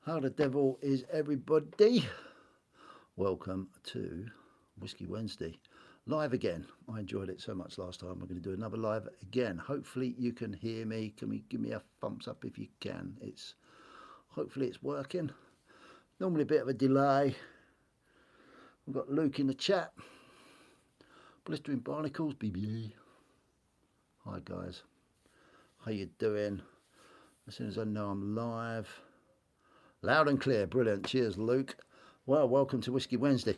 How the devil is everybody? Welcome to Whiskey Wednesday. Live again. I enjoyed it so much last time. We're going to do another live again. Hopefully you can hear me. Can we give me a thumbs up if you can? Hopefully it's working. Normally a bit of a delay. We've got Luke in the chat. Blistering Barnacles, BBA. Hi guys. How you doing? As soon as I know I'm live. Loud and clear, brilliant. Cheers, Luke. Well, welcome to Whiskey Wednesday.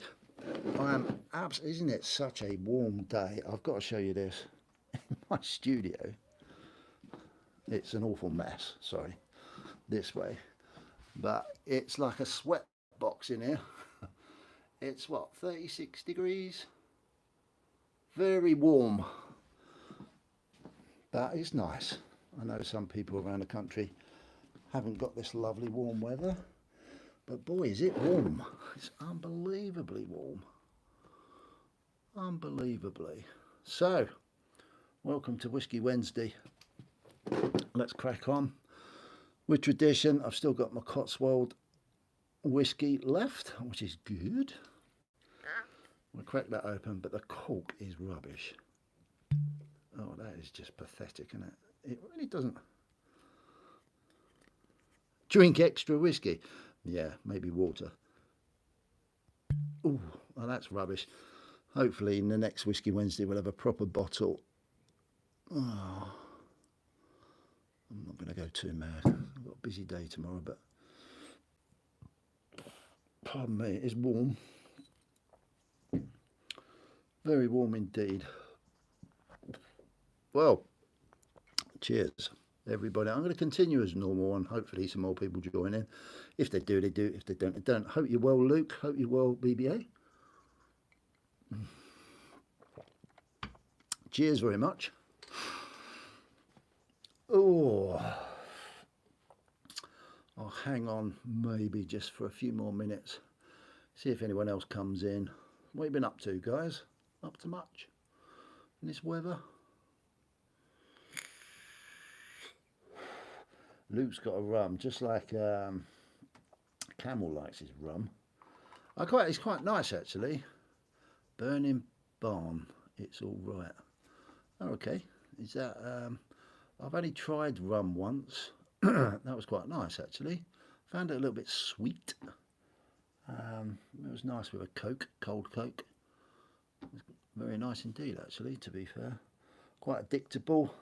Isn't it such a warm day? I've got to show you this. In my studio, it's an awful mess, sorry, this way. But it's like a sweat box in here. It's what, 36 degrees? Very warm. But it's nice. I know some people around the country haven't got this lovely warm weather, but boy is it warm. It's unbelievably warm. Unbelievably. So, welcome to Whiskey Wednesday. Let's crack on. With tradition, I've still got my Cotswold whiskey left, which is good. I'll crack that open, but the cork is rubbish. Oh, that is just pathetic, isn't it? It really doesn't. Drink extra whiskey. Yeah, maybe water. Oh, well, that's rubbish. Hopefully in the next Whiskey Wednesday we'll have a proper bottle. Oh, I'm not going to go too mad. I've got a busy day tomorrow, but pardon me, it's warm. Very warm indeed. Well, cheers everybody. I'm going to continue as normal and hopefully some more people join in. If they do, they do. If they don't, they don't. Hope you're well, Luke. Hope you're well, BBA. Cheers very much. Oh, I'll hang on maybe just for a few more minutes. See if anyone else comes in. What have you been up to, guys? Up to much in this weather? Luke's got a rum, just like Camel likes his rum. It's quite nice actually. Burning Barn, it's all right. Oh, okay. Is that? I've only tried rum once. That was quite nice actually. Found it a little bit sweet. It was nice with a Coke, cold Coke. Very nice indeed actually, to be fair. Quite addictable,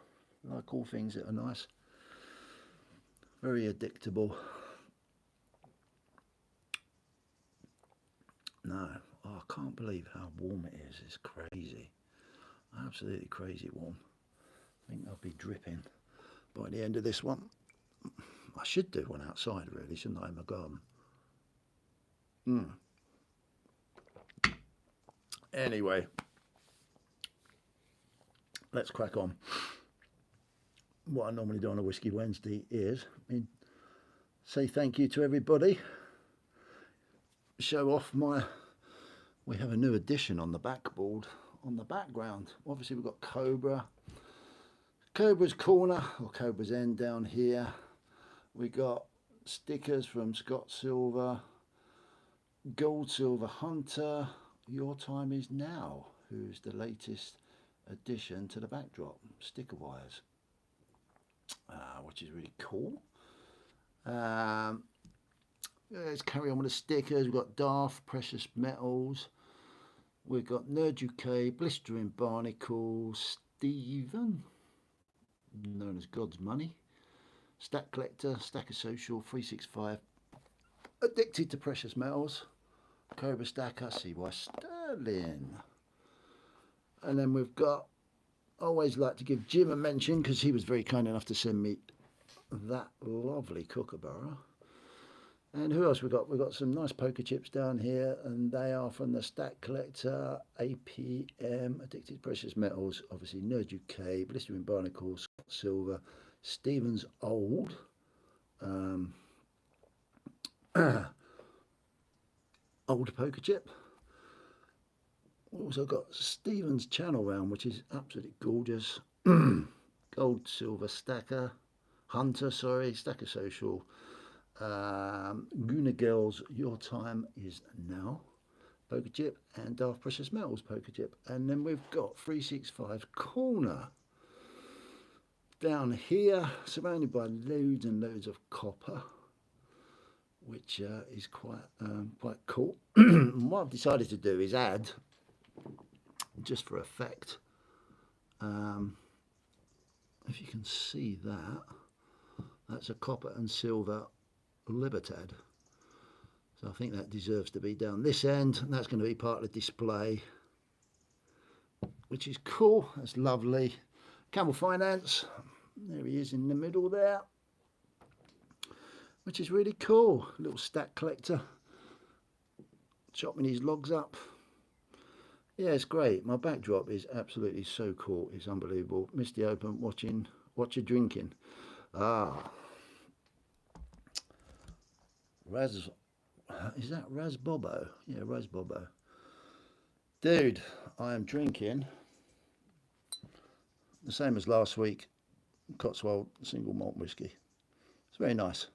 like all things that are nice. Very addictable. No, oh, I can't believe how warm it is. It's crazy. Absolutely crazy warm. I think I'll be dripping by the end of this one. I should do one outside really, shouldn't I, in my garden? Anyway, let's crack on. What I normally do on a Whiskey Wednesday is say thank you to everybody. Show off we have a new addition on the backboard, on the background. Obviously we've got Cobra's Corner, or Cobra's End down here. We got stickers from Scott Silver, Gold Silver Hunter, Your Time Is Now, who's the latest addition to the backdrop, sticker wires. Which is really cool. Let's carry on with the stickers. We've got Daft, Precious Metals. We've got Nerd UK, Blistering Barnacles, Stephen, known as God's Money, Stack Collector, Stacker Social, 365, Addicted to Precious Metals, Cobra Stacker, CY Sterling. And then we've got, I always like to give Jim a mention because he was very kind enough to send me that lovely kookaburra. And who else we got? We've got some nice poker chips down here, and they are from the Stack Collector, APM, Addicted to Precious Metals, obviously Nerd UK, Blistering Barnacles, Scott Silver, Stevens Old, old poker chip. We've also got Stevens Channel Round, which is absolutely gorgeous. Gold Silver Stacker, Hunter, sorry, Stacker Social, Guna Girls, Your Time Is Now poker chip, and Daft Precious Metals poker chip. And then we've got 365 Corner down here, surrounded by loads and loads of copper, which is quite cool. What I've decided to do is add, just for effect, if you can see that, that's a copper and silver Libertad. So I think that deserves to be down this end, and that's going to be part of the display, which is cool. That's lovely. Camel Finance, there he is in the middle there, which is really cool. Little stat collector, chopping his logs up. Yeah, it's great. My backdrop is absolutely so cool. It's unbelievable. Misty Open, watch you drinking. Is that Raz Bobo? Yeah, Raz Bobo. Dude, I am drinking the same as last week, Cotswold single malt whiskey. It's very nice.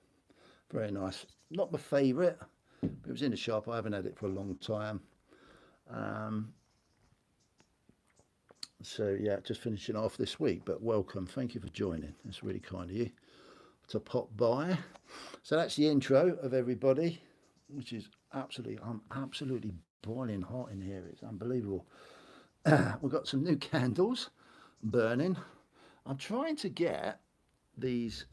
Very nice. Not my favourite, but it was in the shop. I haven't had it for a long time. So yeah, just finishing off this week, but welcome. Thank you for joining. It's really kind of you to pop by. So that's the intro of everybody, which is I'm absolutely boiling hot in here. It's unbelievable. We've got some new candles burning. I'm trying to get these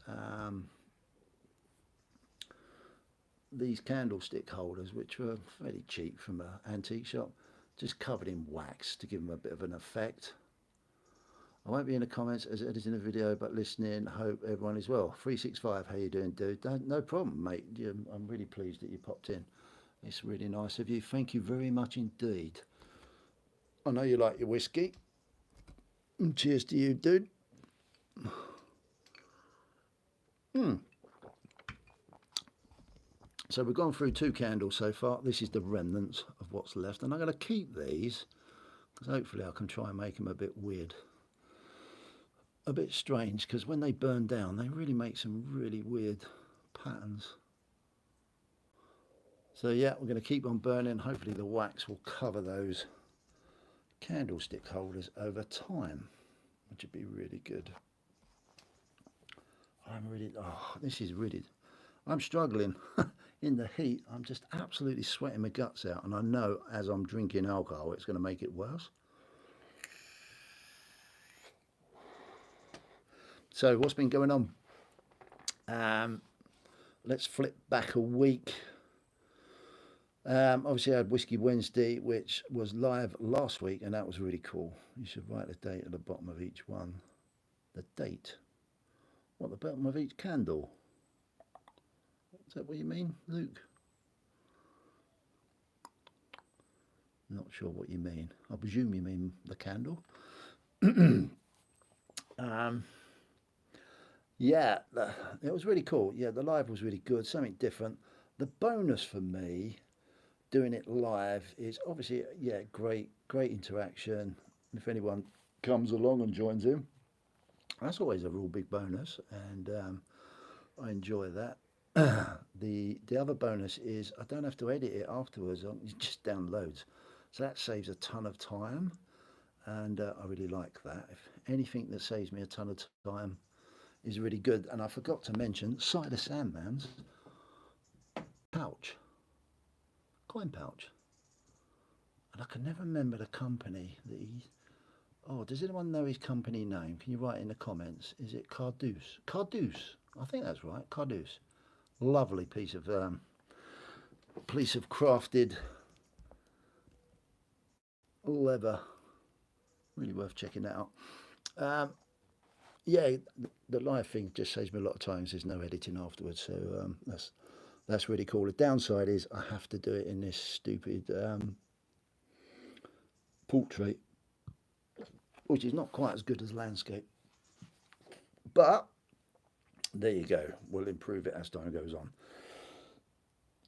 candlestick holders, which were fairly cheap from an antique shop, just covered in wax to give them a bit of an effect. I won't be in the comments as editing the video, but listening. Hope everyone is well. 365, how you doing, dude? No problem, mate. I'm really pleased that you popped in. It's really nice of you. Thank you very much indeed. I know you like your whiskey. Cheers to you, dude. So we've gone through 2 candles so far. This is the remnants of what's left, and I'm going to keep these because hopefully I can try and make them a bit weird, a bit strange, because when they burn down they really make some really weird patterns. So yeah, we're going to keep on burning. Hopefully the wax will cover those candlestick holders over time, which would be really good. I'm struggling in the heat. I'm just absolutely sweating my guts out, and I know as I'm drinking alcohol it's going to make it worse. So what's been going on? Let's flip back a week. Obviously I had Whiskey Wednesday, which was live last week, and that was really cool. You should write the date at the bottom of each one. The date? What, the bottom of each candle? Is that what you mean, Luke? Not sure what you mean. I presume you mean the candle. Yeah, it was really cool. Yeah, the live was really good, something different. The bonus for me doing it live is obviously, yeah, great interaction. If anyone comes along and joins in, that's always a real big bonus, and I enjoy that. The other bonus is I don't have to edit it afterwards. It just downloads, so that saves a ton of time, and I really like that. If anything that saves me a ton of time is really good. And I forgot to mention Cider Sandman's pouch, coin pouch, and I can never remember the company that he. Oh, does anyone know his company name? Can you write in the comments? Is it Carduce? Carduce, I think that's right. Carduce. Lovely piece of crafted leather. Really worth checking that out. Yeah, the live thing just saves me a lot of times. There's no editing afterwards, so that's really cool. The downside is I have to do it in this stupid portrait, which is not quite as good as landscape. But there you go. We'll improve it as time goes on.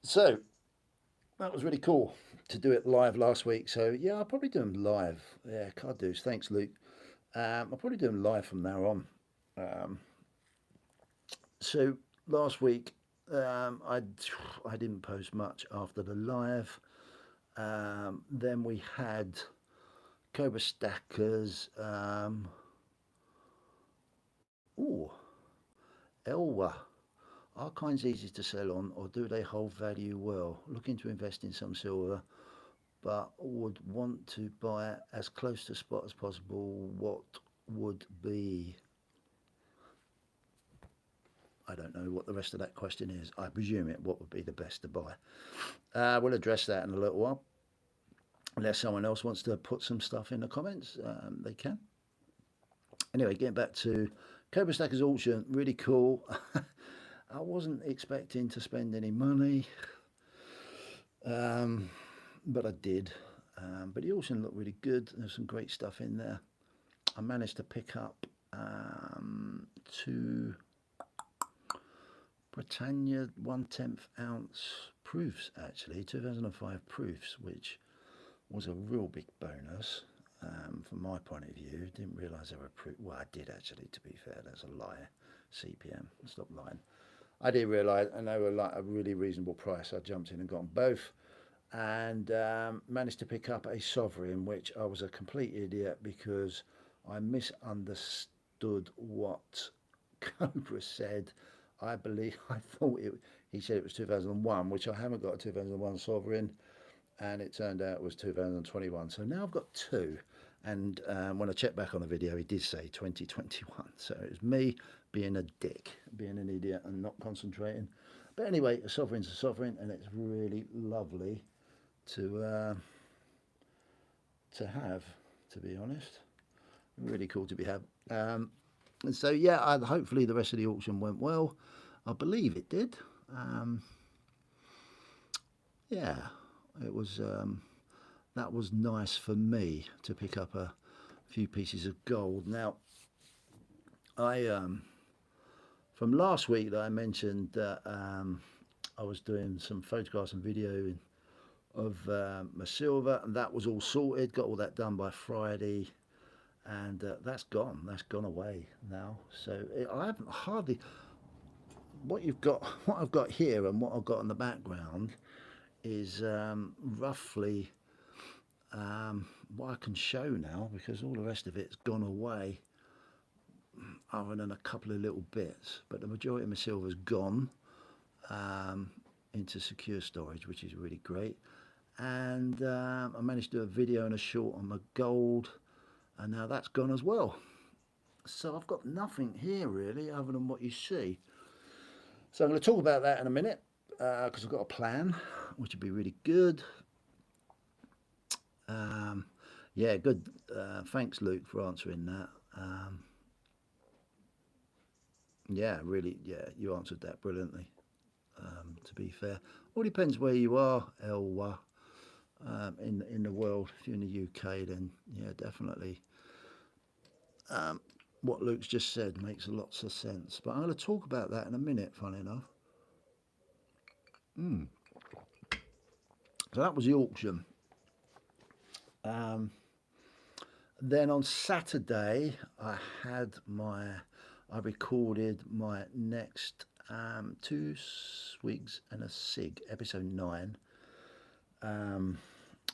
So that was really cool to do it live last week. So yeah, I'll probably do them live. Yeah, Carduce. Thanks, Luke. I'll probably do them live from now on. So last week I didn't post much after the live. Then we had Cobra Stackers. Oh, Elwa. Are coins easy to sell on, or do they hold value well? Looking to invest in some silver, but would want to buy as close to spot as possible. What would be? I don't know what the rest of that question is. I presume it. What would be the best to buy? We'll address that in a little while. Unless someone else wants to put some stuff in the comments, they can. Anyway, getting back to Cobra Stackers auction, really cool. I wasn't expecting to spend any money, but I did. But the auction looked really good. There's some great stuff in there. I managed to pick up 2 Britannia 1/10 ounce proofs, actually 2005 proofs, which was a real big bonus from my point of view. Didn't realise they were proofs. Well, I did actually, to be fair. That's a lie. CPM. Stop lying. I did realise, and they were like a really reasonable price. I jumped in and got them both, and managed to pick up a sovereign, which I was a complete idiot because I misunderstood what Cobra said. I thought he said it was 2001, which I haven't got a 2001 sovereign, and it turned out it was 2021. So now I've got 2, and when I checked back on the video, he did say 2021. So it was me being a dick, being an idiot and not concentrating. But anyway, a sovereign's a sovereign, and it's really lovely to have, to be honest. Really cool to be had. And so yeah, hopefully the rest of the auction went well. I believe it did. Yeah, it was. That was nice for me to pick up a few pieces of gold. Now, from last week that I mentioned that I was doing some photographs and video of my silver, and that was all sorted. Got all that done by Friday. And that's gone away now. So I haven't hardly, what I've got here and what I've got in the background is roughly what I can show now, because all the rest of it's gone away, other than a couple of little bits. But the majority of my silver's gone into secure storage, which is really great. And I managed to do a video and a short on my gold, and now that's gone as well. So I've got nothing here really other than what you see. So I'm going to talk about that in a minute, because I've got a plan which would be really good. Yeah, good. Thanks, Luke, for answering that. Yeah, really, yeah, you answered that brilliantly, to be fair. All depends where you are, Elwa, in the world. If you're in the UK, then yeah, definitely. What Luke's just said makes lots of sense. But I'm going to talk about that in a minute, funny enough. So that was the auction. Then on Saturday, I recorded my next 2 swigs and a cig, episode 9,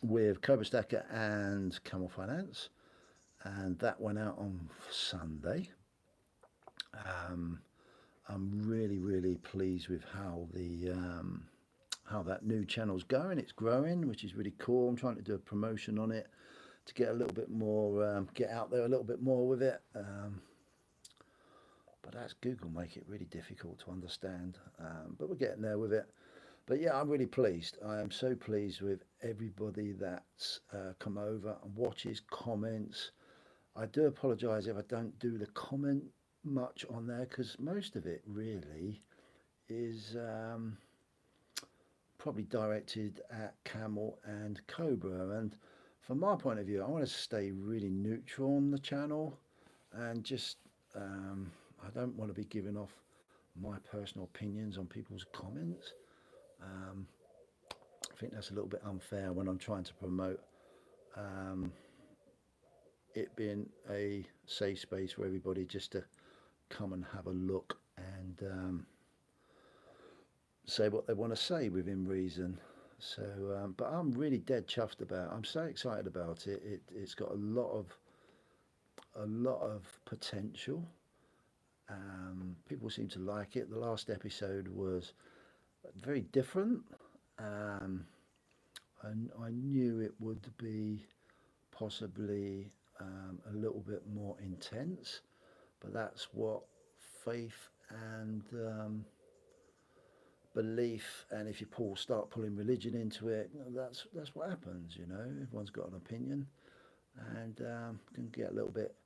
with Cobra Stacker and Camel Finance, and that went out on Sunday. I'm really pleased with how that new channel's going. It's growing, which is really cool. I'm trying to do a promotion on it to get a little bit more, get out there a little bit more with it. But that's Google make it really difficult to understand. But we're getting there with it. But yeah, I'm really pleased. I am so pleased with everybody that's come over and watches, comments. I do apologise if I don't do the comment much on there, because most of it really is probably directed at Camel and Cobra, and from my point of view, I want to stay really neutral on the channel, and just I don't want to be giving off my personal opinions on people's comments. I think that's a little bit unfair when I'm trying to promote it being a safe space for everybody just to come and have a look and say what they want to say within reason. So, but I'm really dead chuffed about it. I'm so excited about it. It's got a lot of potential. People seem to like it. The last episode was very different. Um, and I knew it would be possibly a little bit more intense, but that's what faith and belief, and if you start pulling religion into it, that's what happens. Everyone's got an opinion, and can get a little bit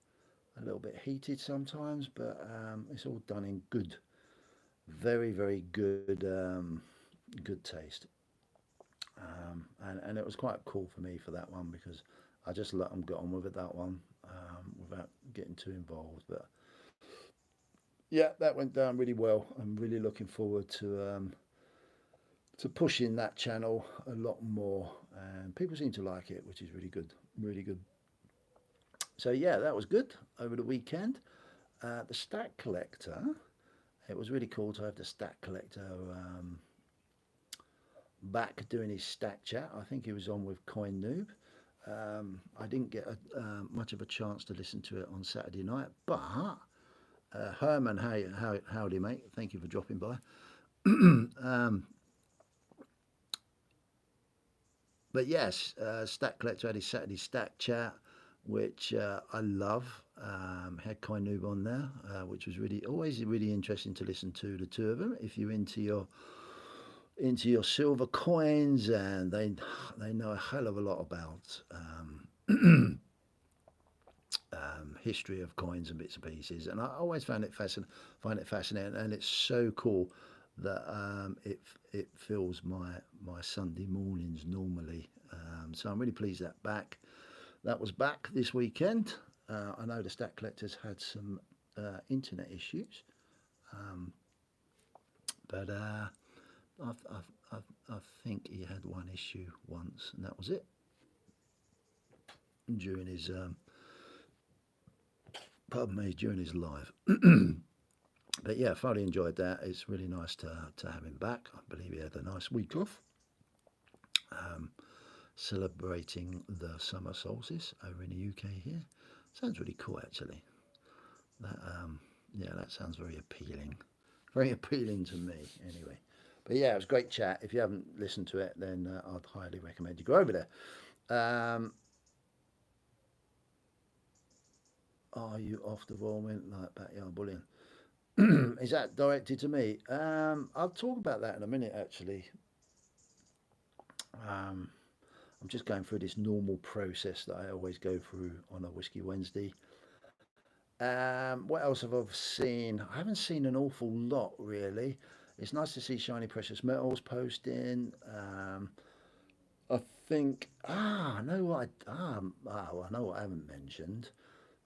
heated sometimes, but it's all done in good, very very good good taste. And it was quite cool for me for that one because I just let them get on with it, that one, without getting too involved. But yeah, that went down really well. I'm really looking forward to pushing that channel a lot more, and people seem to like it, which is really good, really good. So yeah, that was good over the weekend. The Stack Collector, it was really cool to have the Stack Collector back doing his stack chat. I think he was on with Coin Noob. I didn't get much of a chance to listen to it on Saturday night, but Herman, howdy mate, thank you for dropping by. But yes, Stack Collector had his Saturday stack chat, which I love. Had Coin Noob on there, which was always really interesting to listen to the two of them. If you're into your silver coins, and they know a hell of a lot about history of coins and bits and pieces, and I always find it fascinating, and it's so cool that it fills my Sunday mornings normally. So I'm really pleased that was back this weekend. I know the Stack Collectors had some internet issues, but I think he had one issue once, and that was it during his during his live. But yeah, thoroughly enjoyed that. It's really nice to have him back. I believe he had a nice week off, celebrating the summer solstice over in the UK here. Sounds really cool, actually. That yeah, that sounds very appealing to me. Anyway, but yeah, it was a great chat. If you haven't listened to it, then I'd highly recommend you go over there. Are you off the Royal Mint like backyard bullying? Is that directed to me? I'll talk about that in a minute, actually. Um, I'm just going through this normal process that I always go through on a Whiskey Wednesday. What else have I seen? I haven't seen an awful lot, really. It's nice to see Shiny Precious Metals posting. I think, I know what I know what I haven't mentioned.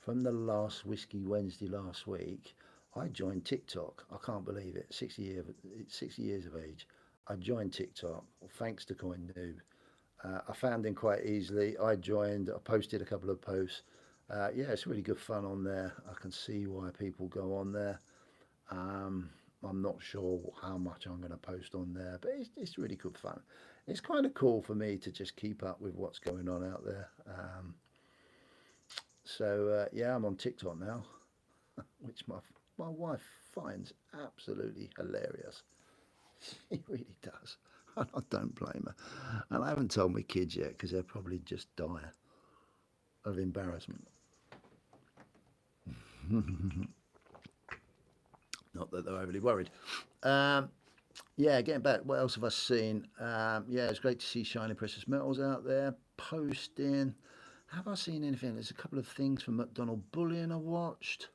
From the last Whiskey Wednesday last week, I joined TikTok. I can't believe it. 60 years of age. I joined TikTok thanks to Coin Noob. I found him quite easily. I joined. I posted a couple of posts. Yeah, it's really good fun on there. I can see why people go on there. Um, I'm not sure how much I'm going to post on there, but it's really good fun. It's kind of cool for me to just keep up with what's going on out there. So yeah, I'm on TikTok now, which my wife finds absolutely hilarious. She really does. And I don't blame her. And I haven't told my kids yet because they'll probably just die of embarrassment. Not that they're overly worried. Um, yeah, getting back, what else have I seen? Yeah, it's great to see Shiny Precious Metals out there posting. Have I seen anything? There's a couple of things from McDonald Bullion I watched.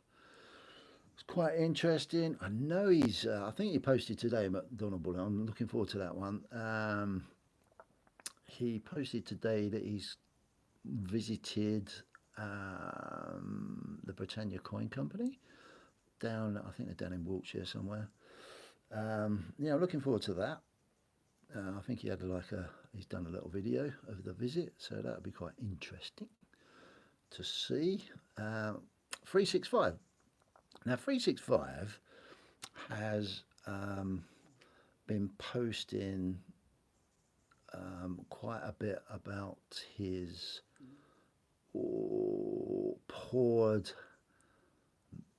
It's quite interesting. I know I think he posted today, McDonald Bullion. I'm looking forward to that one. He posted today that he's visited the Britannia Coin Company down, I think they're down in Wiltshire somewhere. Yeah, I'm looking forward to that. I think he's done a little video of the visit, so that'll be quite interesting to see. 365. Now, 365 has been posting quite a bit about his poured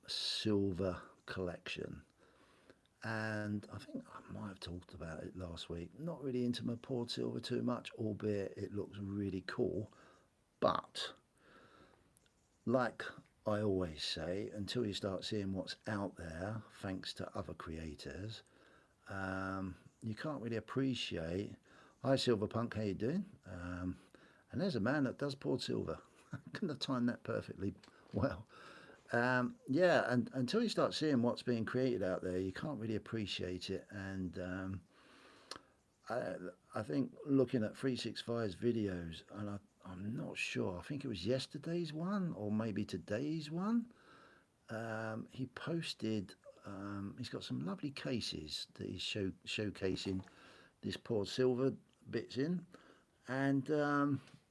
silver collection, and I think I might have talked about it last week. Not really into my poured silver too much, albeit it looks really cool. But like I always say, until you start seeing what's out there, thanks to other creators, you can't really appreciate. Hi Silverpunk, how you doing? And there's a man that does poured silver. Couldn't have timed that perfectly well. Yeah, and until you start seeing what's being created out there, you can't really appreciate it. And I think looking at 365's videos, and I'm not sure, I think it was yesterday's one or maybe today's one, he posted, he's got some lovely cases that he's showcasing this poured silver bits in. And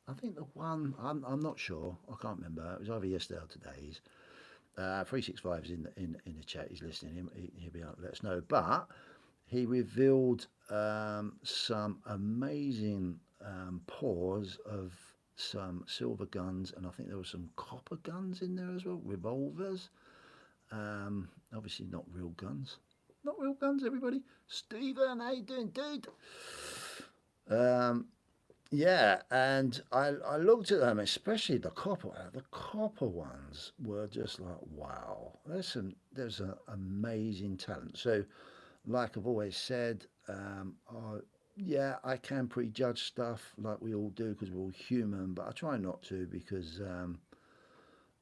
I think the one, I'm not sure, I can't remember, it was either yesterday or today's. 365 is in the chat, he's listening, he'll be able to let us know. But he revealed some amazing pours of some silver guns, and I think there were some copper guns in there as well, revolvers. Obviously not real guns. Not real guns, everybody. Stephen, how you doing, dude? Yeah, and I looked at them, especially the copper. The copper ones were just like, wow. There's an amazing talent. So, like I've always said, yeah, I can prejudge stuff like we all do because we're all human, but I try not to, because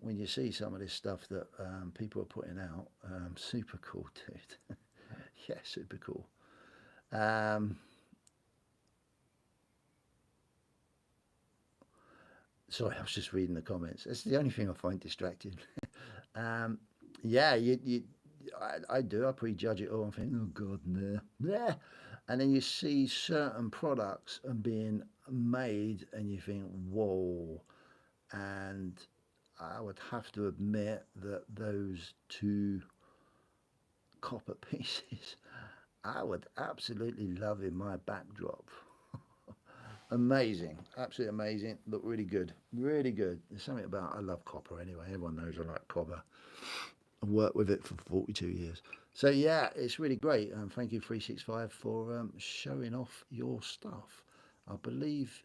when you see some of this stuff that people are putting out, super cool, dude. Yeah, super cool. Sorry, I was just reading the comments. It's the only thing I find distracting. Yeah, I do. I prejudge it all. I'm thinking, oh God, nah, nah. And then you see certain products and being made, and you think, whoa. And I would have to admit that those two copper pieces, I would absolutely love in my backdrop. Amazing, absolutely amazing. Look really good, really good. There's something about, I love copper anyway. Everyone knows I like copper. I've worked with it for 42 years. So yeah, it's really great. Thank you 365 for showing off your stuff. I believe,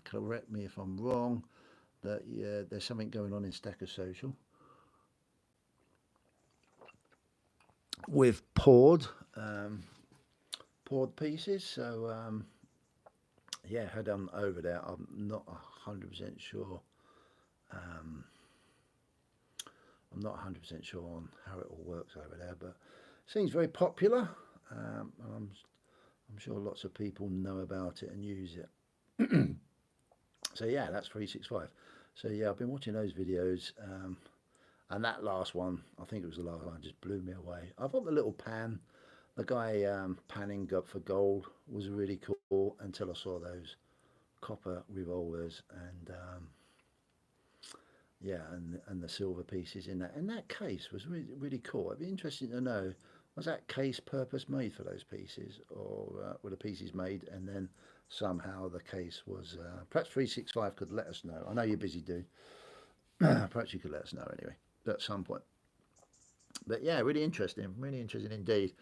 correct me if I'm wrong, that yeah, there's something going on in Stacker Social with poured pieces. So yeah, head on over there. I'm not 100% sure. I'm not 100% sure on how it all works over there, but it seems very popular. And I'm sure lots of people know about it and use it. So yeah, that's 365. So yeah, I've been watching those videos, and that last one, I think it was the last one, just blew me away. I thought the little pan, the guy panning up for gold, was really cool until I saw those copper revolvers and yeah, and the silver pieces in that case was really cool. It'd be interesting to know, was that case purpose made for those pieces, or were the pieces made and then somehow the case was perhaps 365 could let us know. I know you're busy, dude. Perhaps you could let us know anyway at some point. But yeah, really interesting indeed.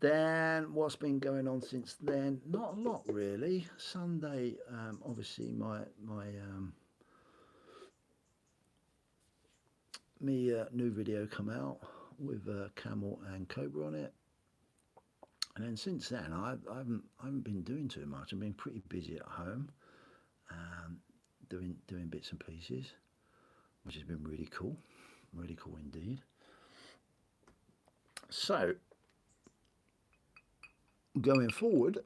Then what's been going on since then? Not a lot really. Sunday, obviously my new video come out with Camel and Cobra on it, and then since then I haven't been doing too much. I've been pretty busy at home, doing bits and pieces, which has been really cool indeed. So going forward,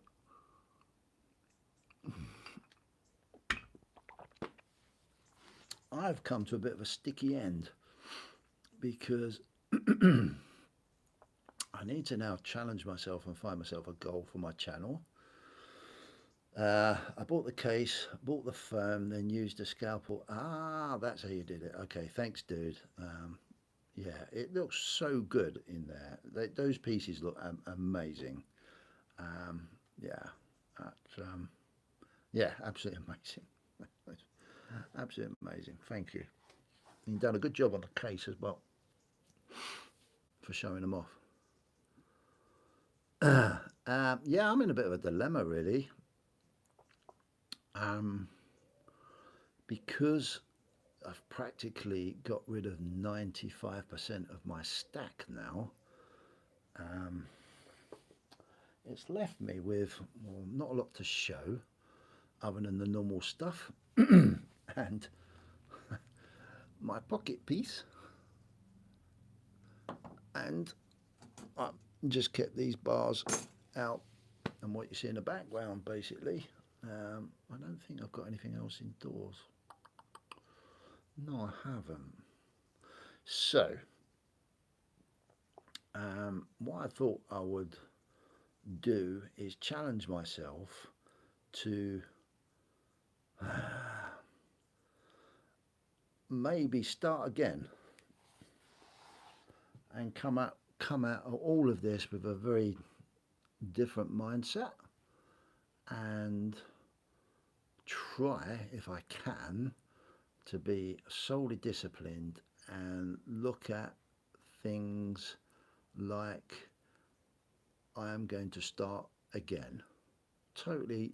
I've come to a bit of a sticky end because I need to now challenge myself and find myself a goal for my channel. I bought the case, bought the foam, then used a scalpel. Ah, that's how you did it. Okay, thanks, dude. Yeah, it looks so good in there. Those pieces look amazing. Yeah, that's, yeah, absolutely amazing. Absolutely amazing. Thank you. You've done a good job on the case as well for showing them off. Yeah, I'm in a bit of a dilemma really, um, because I've practically got rid of 95% of my stack now. Um, it's left me with, well, not a lot to show other than the normal stuff and my pocket piece, and I just kept these bars out and what you see in the background basically. I don't think I've got anything else indoors. No, I haven't. So, what I thought I would do is challenge myself to maybe start again and come out of all of this with a very different mindset, and try, if I can, to be solely disciplined and look at things like I am going to start again, totally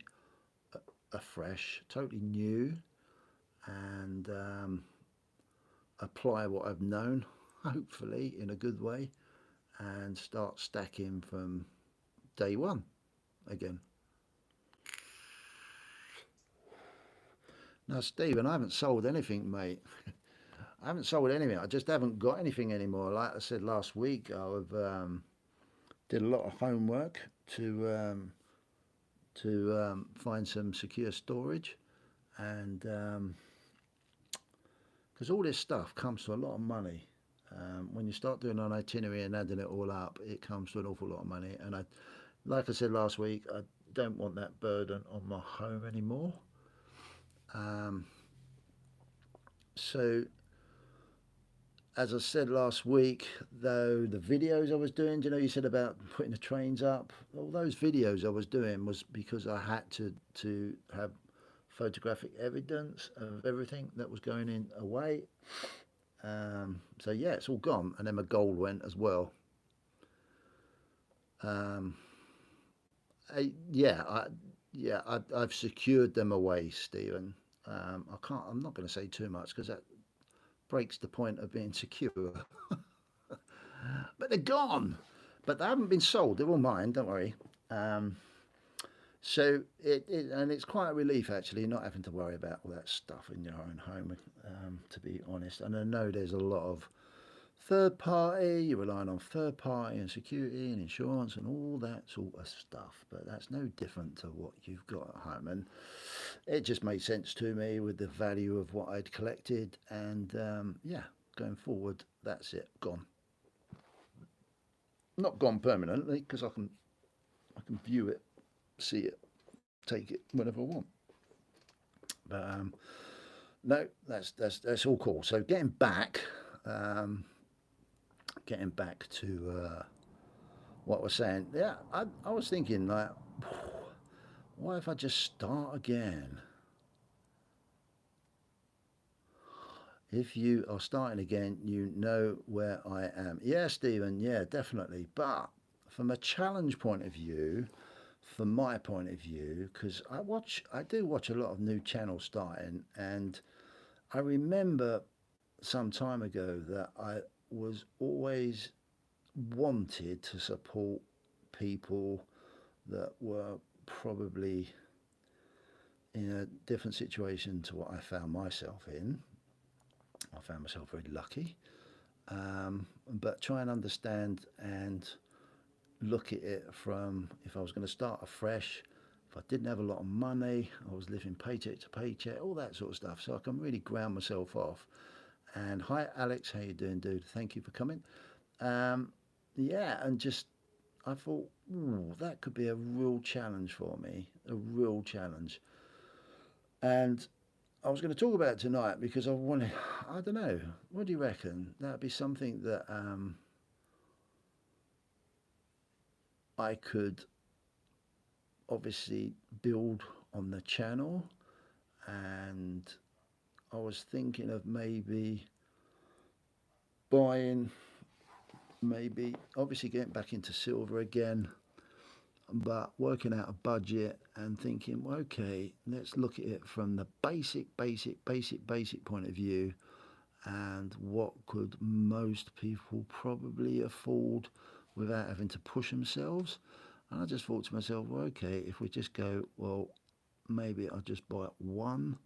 afresh, totally new, and apply what I've known, hopefully in a good way, and start stacking from day one again. Now, Stephen, I haven't sold anything, mate. I haven't sold anything. I just haven't got anything anymore. Like I said last week, I did a lot of homework to find some secure storage, and because all this stuff comes to a lot of money. When you start doing an itinerary and adding it all up, it comes to an awful lot of money. And like I said last week, I don't want that burden on my home anymore. Um, so, as I said last week, though, the videos I was doing, you know, you said about putting the trains up. All those videos I was doing was because I had to have photographic evidence of everything that was going in away. So yeah, it's all gone, and then my gold went as well. Um, yeah, I've secured them away, Stephen. I can't. I'm not going to say too much because that breaks the point of being secure. But they're gone. But they haven't been sold. They're all mine. Don't worry. Um, so and it's quite a relief actually not having to worry about all that stuff in your own home. To be honest, and I know there's a lot of third party. You're relying on third party and security and insurance and all that sort of stuff. But that's no different to what you've got at home. And it just made sense to me with the value of what I'd collected. And yeah, going forward, that's it. Gone. Not gone permanently because I can view it, see it, take it whenever I want. But no, that's all cool. So um, getting back to what I was saying. Yeah, I was thinking like, why if I just start again? If you are starting again, you know where I am. Yeah, Stephen, yeah, definitely. But from a challenge point of view, from my point of view, because I do watch a lot of new channels starting, and I remember some time ago that I was always wanted to support people that were probably in a different situation to what I found myself in. I found myself very lucky, but try and understand and look at it from if I was going to start afresh, if I didn't have a lot of money, I was living paycheck to paycheck, all that sort of stuff. So I can really ground myself off. And hi, Alex, how you doing, dude? Thank you for coming. Um, yeah, and just I thought, ooh, that could be a real challenge for me, a real challenge. And I was going to talk about it tonight because I wanted, I don't know, what do you reckon? That'd be something that I could obviously build on the channel, and I was thinking of maybe buying, maybe obviously getting back into silver again, but working out a budget and thinking, well, okay, let's look at it from the basic point of view, and what could most people probably afford without having to push themselves. And I just thought to myself, well, okay, if we just go, well, maybe I'll just buy one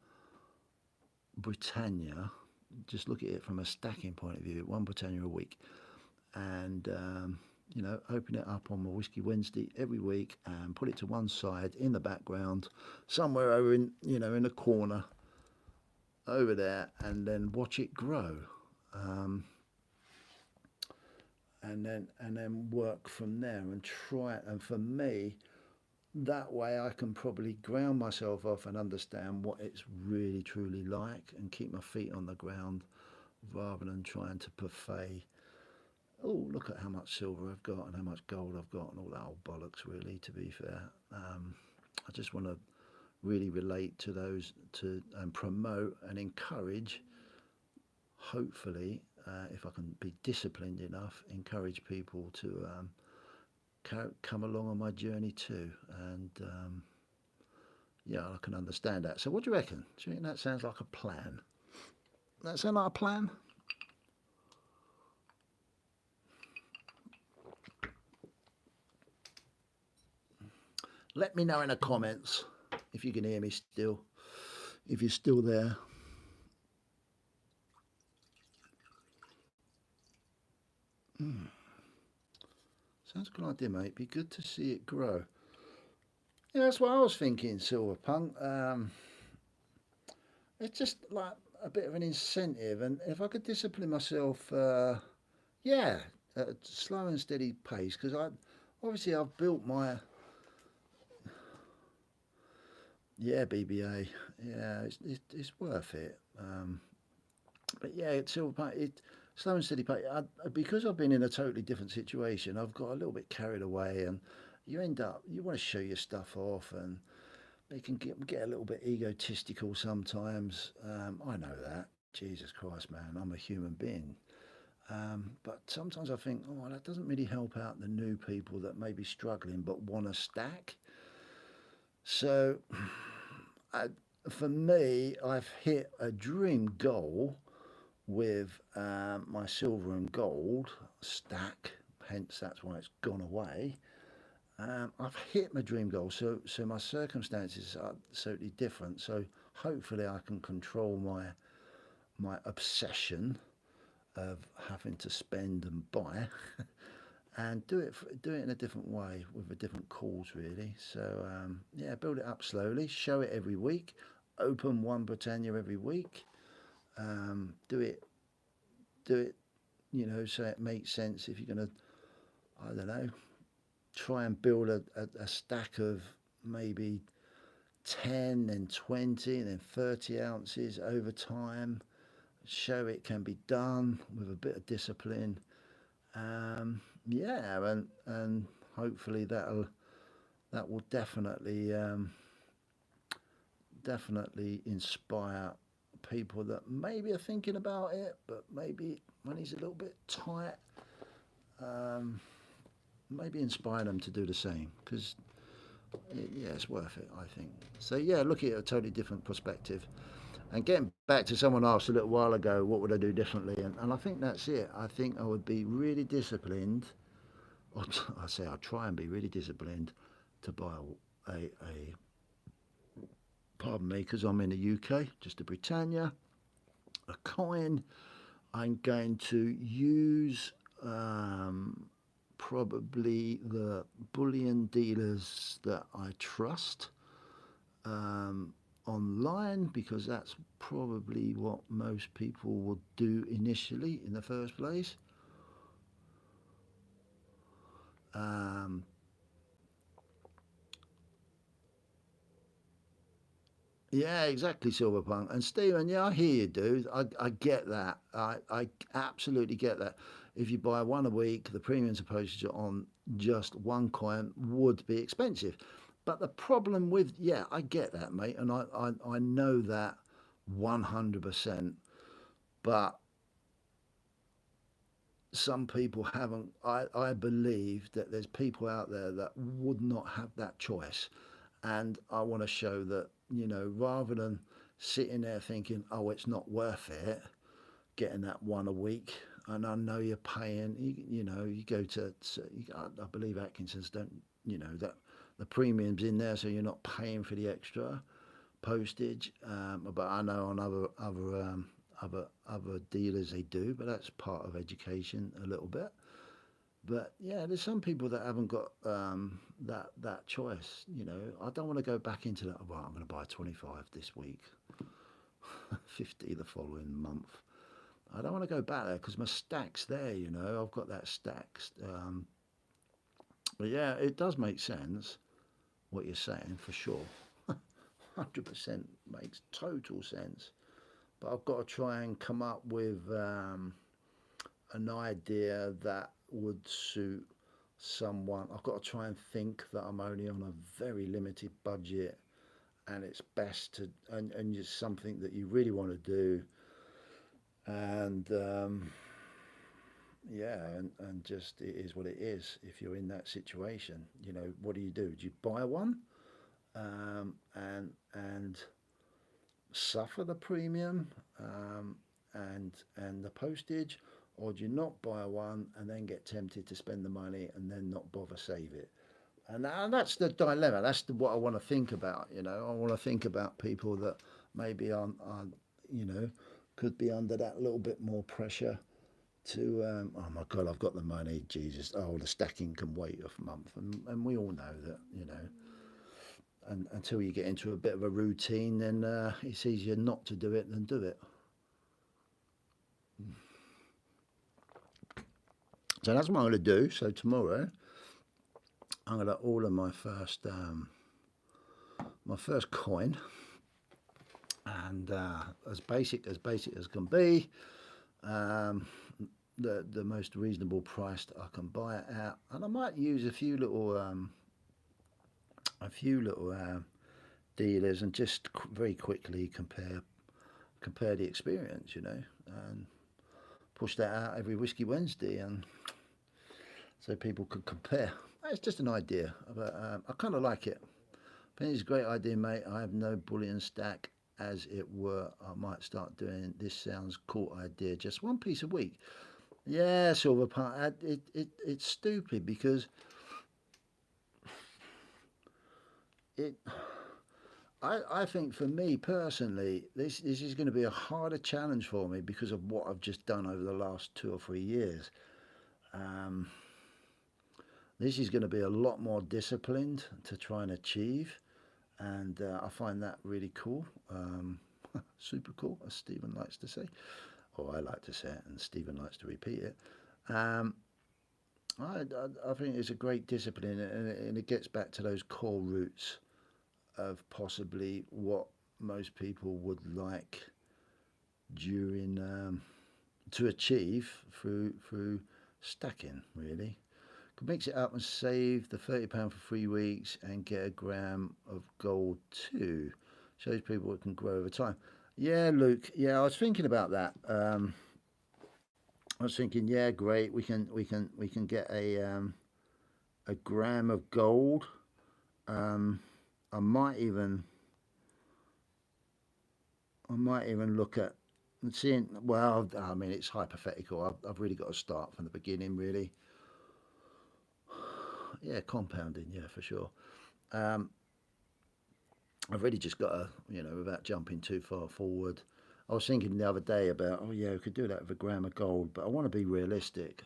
Britannia, just look at it from a stacking point of view, one Britannia a week, and you know, open it up on my Whiskey Wednesday every week and put it to one side in the background, somewhere over in, you know, in a corner over there, and then watch it grow, and then work from there and try it. And for me, that way I can probably ground myself off and understand what it's really truly like and keep my feet on the ground, rather than trying to buffet, oh, look at how much silver I've got and how much gold I've got and all that old bollocks, really, to be fair. I just want to really relate to those, and promote and encourage, hopefully, if I can be disciplined enough, encourage people to come along on my journey too. And yeah, I can understand that. So what do you reckon? Do you think that sounds like a plan? That sound like a plan? Let me know in the comments if you can hear me still, if you're still there. Sounds a good idea, mate. Be good to see it grow. Yeah, that's what I was thinking, Silverpunk. It's just like a bit of an incentive, and if I could discipline myself, yeah, at a slow and steady pace, because I've built my, yeah, BBA, yeah, it's worth it. But yeah, it's Silverpunk. Slow and steady pace. Because I've been in a totally different situation, I've got a little bit carried away, and you end up, you want to show your stuff off, and they can get a little bit egotistical sometimes. I know that. Jesus Christ, man, I'm a human being. But sometimes I think, oh, that doesn't really help out the new people that may be struggling but want to stack. So for me, I've hit a dream goal with my silver and gold stack, hence that's why it's gone away. I've hit my dream goal, so my circumstances are totally different. So hopefully I can control my obsession of having to spend and buy, and do it in a different way with a different cause, really. So yeah, build it up slowly, show it every week, open one Britannia every week, do it, you know, so it makes sense. If you're gonna, I don't know, try and build a stack of maybe 10 and 20 and then 30 ounces over time, show it can be done with a bit of discipline. Yeah, and hopefully that will definitely inspire people that maybe are thinking about it, but maybe money's a little bit tight. Maybe inspire them to do the same, because yeah, it's worth it, I think. So yeah, look at it a totally different perspective. And getting back to someone asked a little while ago, what would I do differently? And I think that's it. I think I would be really disciplined. Or I say I'd try and be really disciplined to buy a pardon me, because I'm in the UK, just a Britannia, a coin. I'm going to use probably the bullion dealers that I trust online, because that's probably what most people will do initially in the first place. Yeah, exactly, Silverpunk. And Stephen, yeah, I hear you, dude. I get that. I absolutely get that. If you buy one a week, the premiums and postage on just one coin would be expensive. But the problem with, yeah, I get that, mate, and I know that 100%. But some people haven't. I believe that there's people out there that would not have that choice. And I want to show that, rather than sitting there thinking, oh, it's not worth it, getting that one a week, and I know you're paying, you go I believe Atkinson's don't, that the premium's in there, so you're not paying for the extra postage. But I know on other dealers they do, but that's part of education a little bit. But yeah, there's some people that haven't got that choice. I don't want to go back into that. Well, I'm going to buy 25 this week, 50 the following month. I don't want to go back there because my stack's there. I've got that stacked. But yeah, it does make sense what you're saying for sure. 100% makes total sense. But I've got to try and come up with an idea that would suit someone. I've got to try and think that I'm only on a very limited budget, and it's best to and it's something that you really want to do, and yeah, and just it is what it is. If you're in that situation, what do? Do you buy one and suffer the premium and the postage, or do you not buy one and then get tempted to spend the money and then not bother save it? And that's the dilemma. That's what I want to think about. I want to think about people that maybe aren't could be under that little bit more pressure to oh my God, I've got the money, Jesus, oh, the stacking can wait a month, and we all know that, and until you get into a bit of a routine, then it's easier not to do it than do it. So that's what I'm going to do. So tomorrow I'm going to order my first coin, and as basic as can be, the most reasonable price that I can buy it at, and I might use a few little dealers and just very quickly compare the experience, and push that out every Whiskey Wednesday, and so people can compare. It's just an idea, but I kind of like it. I think it's a great idea, mate. I have no bullion stack, as it were. I might start doing this. Sounds cool idea. Just one piece a week. Yeah, silver part. It's stupid because I think for me personally, this is going to be a harder challenge for me because of what I've just done over the last 2 or 3 years. This is going to be a lot more disciplined to try and achieve, and I find that really cool, super cool, as Stephen likes to say, or I like to say it, and Stephen likes to repeat it. I think it's a great discipline, and it gets back to those core roots of possibly what most people would like during to achieve through stacking, really. Could mix it up and save the £30 for 3 weeks and get a gram of gold too. Shows people it can grow over time. Yeah, Luke. Yeah, I was thinking about that. I was thinking, yeah, great. We can get a gram of gold. I might even look at seeing. Well, I mean, it's hypothetical. I've really got to start from the beginning, really. Yeah, compounding, yeah, for sure. I've really just got to, without jumping too far forward. I was thinking the other day about, oh yeah, we could do that with a gram of gold, but I want to be realistic.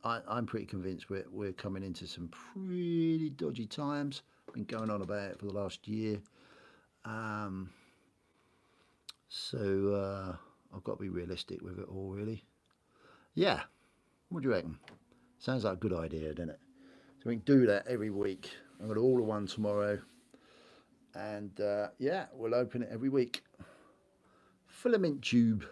I'm pretty convinced we're coming into some pretty dodgy times. I've been going on about it for the last year. So I've got to be realistic with it all, really. Yeah, what do you reckon? Sounds like a good idea, doesn't it? So we can do that every week. I'm going to order one tomorrow. And yeah, we'll open it every week. Filament tube.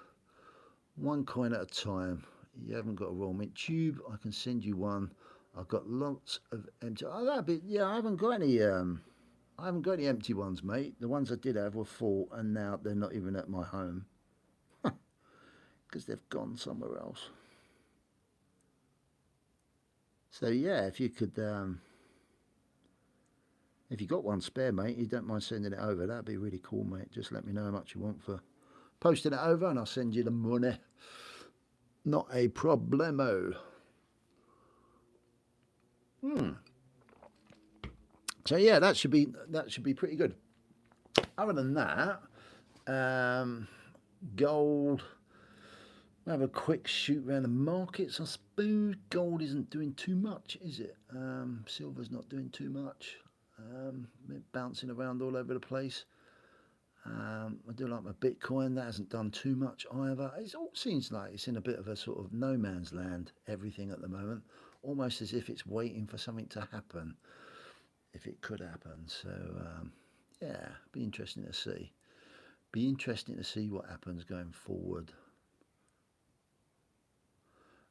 1 coin at a time. You haven't got a raw mint tube, I can send you one. I've got lots of empty. Oh, that'd be, yeah. I haven't got any. I haven't got any empty ones, mate. The ones I did have were full, and now they're not even at my home because they've gone somewhere else. So yeah, if you got one spare, mate, you don't mind sending it over, that'd be really cool, mate. Just let me know how much you want for posting it over, and I'll send you the money. Not a problemo. So yeah, that should be pretty good. Other than that, gold. We'll have a quick shoot around the markets, I suppose. Gold isn't doing too much, is it? Silver's not doing too much. Bouncing around all over the place. I do like my Bitcoin. That hasn't done too much either. It all seems like it's in a bit of a sort of no man's land, everything at the moment. Almost as if it's waiting for something to happen, if it could happen. So, yeah, be interesting to see. Be interesting to see what happens going forward.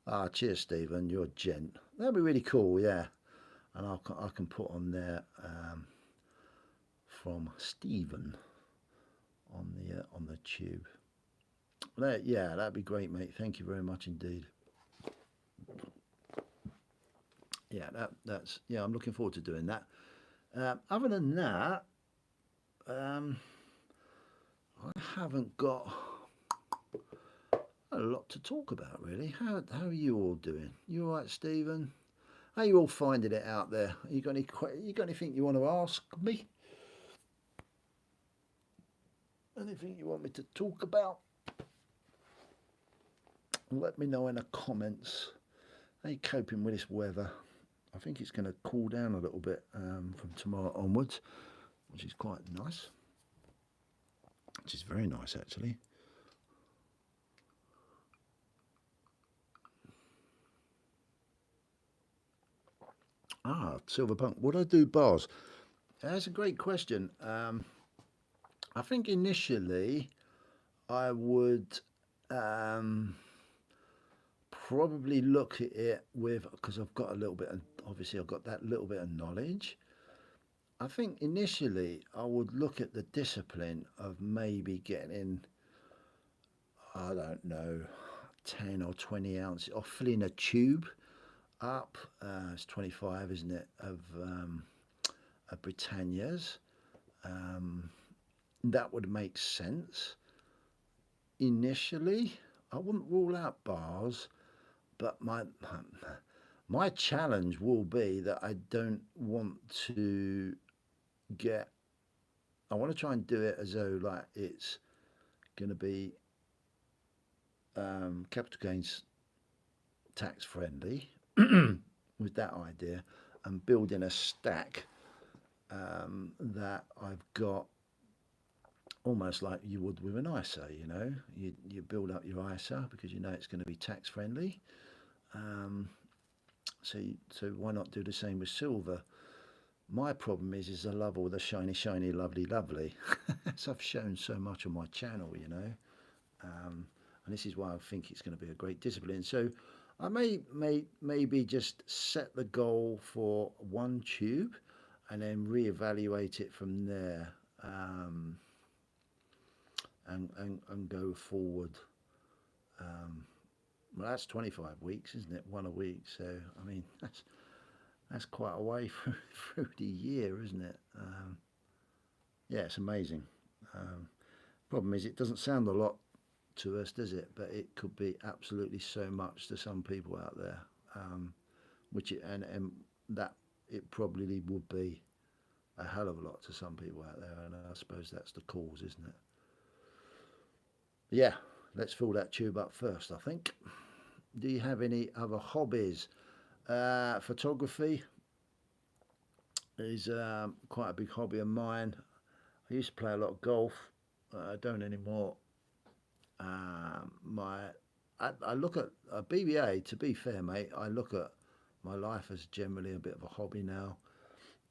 Ah, cheers, Stephen. You're a gent. That'd be really cool, yeah. And I can put on there from Stephen on the tube. Yeah, that'd be great, mate. Thank you very much indeed. Yeah, that's yeah. I'm looking forward to doing that. Other than that, I haven't got a lot to talk about really. How are you all doing? You all right, Stephen? How are you all finding it out there? You got anything you want to ask me? Anything you want me to talk about? Let me know in the comments. How are you coping with this weather? I think it's going to cool down a little bit from tomorrow onwards, which is quite nice. Which is very nice, actually. Ah, Silverpunk. Would I do bars? That's a great question. I think initially I would probably look at it with, because I've got a little bit of, obviously I've got that little bit of knowledge. I think initially I would look at the discipline of maybe getting, I don't know, 10 or 20 ounces, or filling a tube up. It's 25, isn't it, of Britannia's. That would make sense. Initially, I wouldn't rule out bars, but my challenge will be that I don't want to get. I want to try and do it as though like it's going to be capital gains tax friendly with that idea, and building a stack that I've got almost like you would with an ISA. You know, you build up your ISA because you know it's going to be tax friendly. So why not do the same with silver? My problem is I love all the shiny, shiny, lovely, lovely. As I've shown so much on my channel, you know. And this is why I think it's going to be a great discipline. So I maybe just set the goal for one tube and then reevaluate it from there, and go forward. Well, that's 25 weeks, isn't it? One a week. So I mean, that's quite a way through the year, isn't it? Yeah, it's amazing. Problem is, it doesn't sound a lot to us, does it? But it could be absolutely so much to some people out there, and that it probably would be a hell of a lot to some people out there, and I suppose that's the cause, isn't it? Yeah, let's fill that tube up first, I think. Do you have any other hobbies? Photography is quite a big hobby of mine. I used to play a lot of golf. I don't anymore. I look at BBA, to be fair, mate, I look at my life as generally a bit of a hobby now.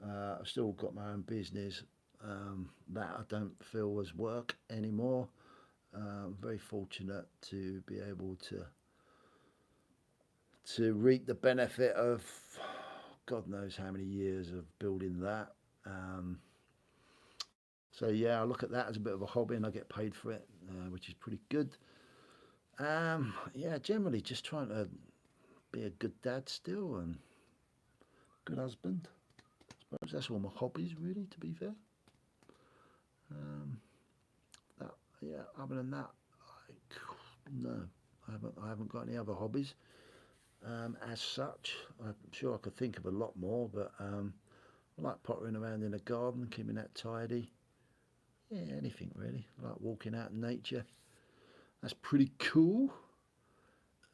I've still got my own business that I don't feel as work anymore. I'm very fortunate to be able to reap the benefit of God knows how many years of building that. So yeah, I look at that as a bit of a hobby, and I get paid for it, which is pretty good. Yeah, generally just trying to be a good dad still and good husband. I suppose that's all my hobbies, really. To be fair, um, that, yeah. Other than that, no, I haven't got any other hobbies as such. I'm sure I could think of a lot more, but I like pottering around in the garden, keeping that tidy. Yeah, anything really. I like walking out in nature. That's pretty cool.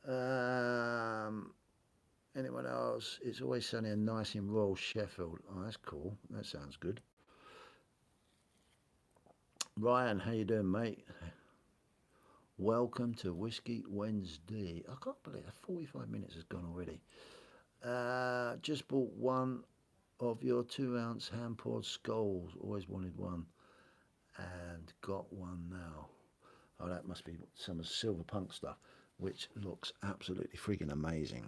Um, Anyone else? It's always sunny and nice in Royal Sheffield. Oh, that's cool. That sounds good. Ryan, how you doing, mate? Welcome to Whiskey Wednesday. I can't believe 45 minutes has gone already. Just bought one of your 2 ounce hand poured skulls. Always wanted one and got one now. Oh, that must be some of the silver punk stuff, which looks absolutely freaking amazing.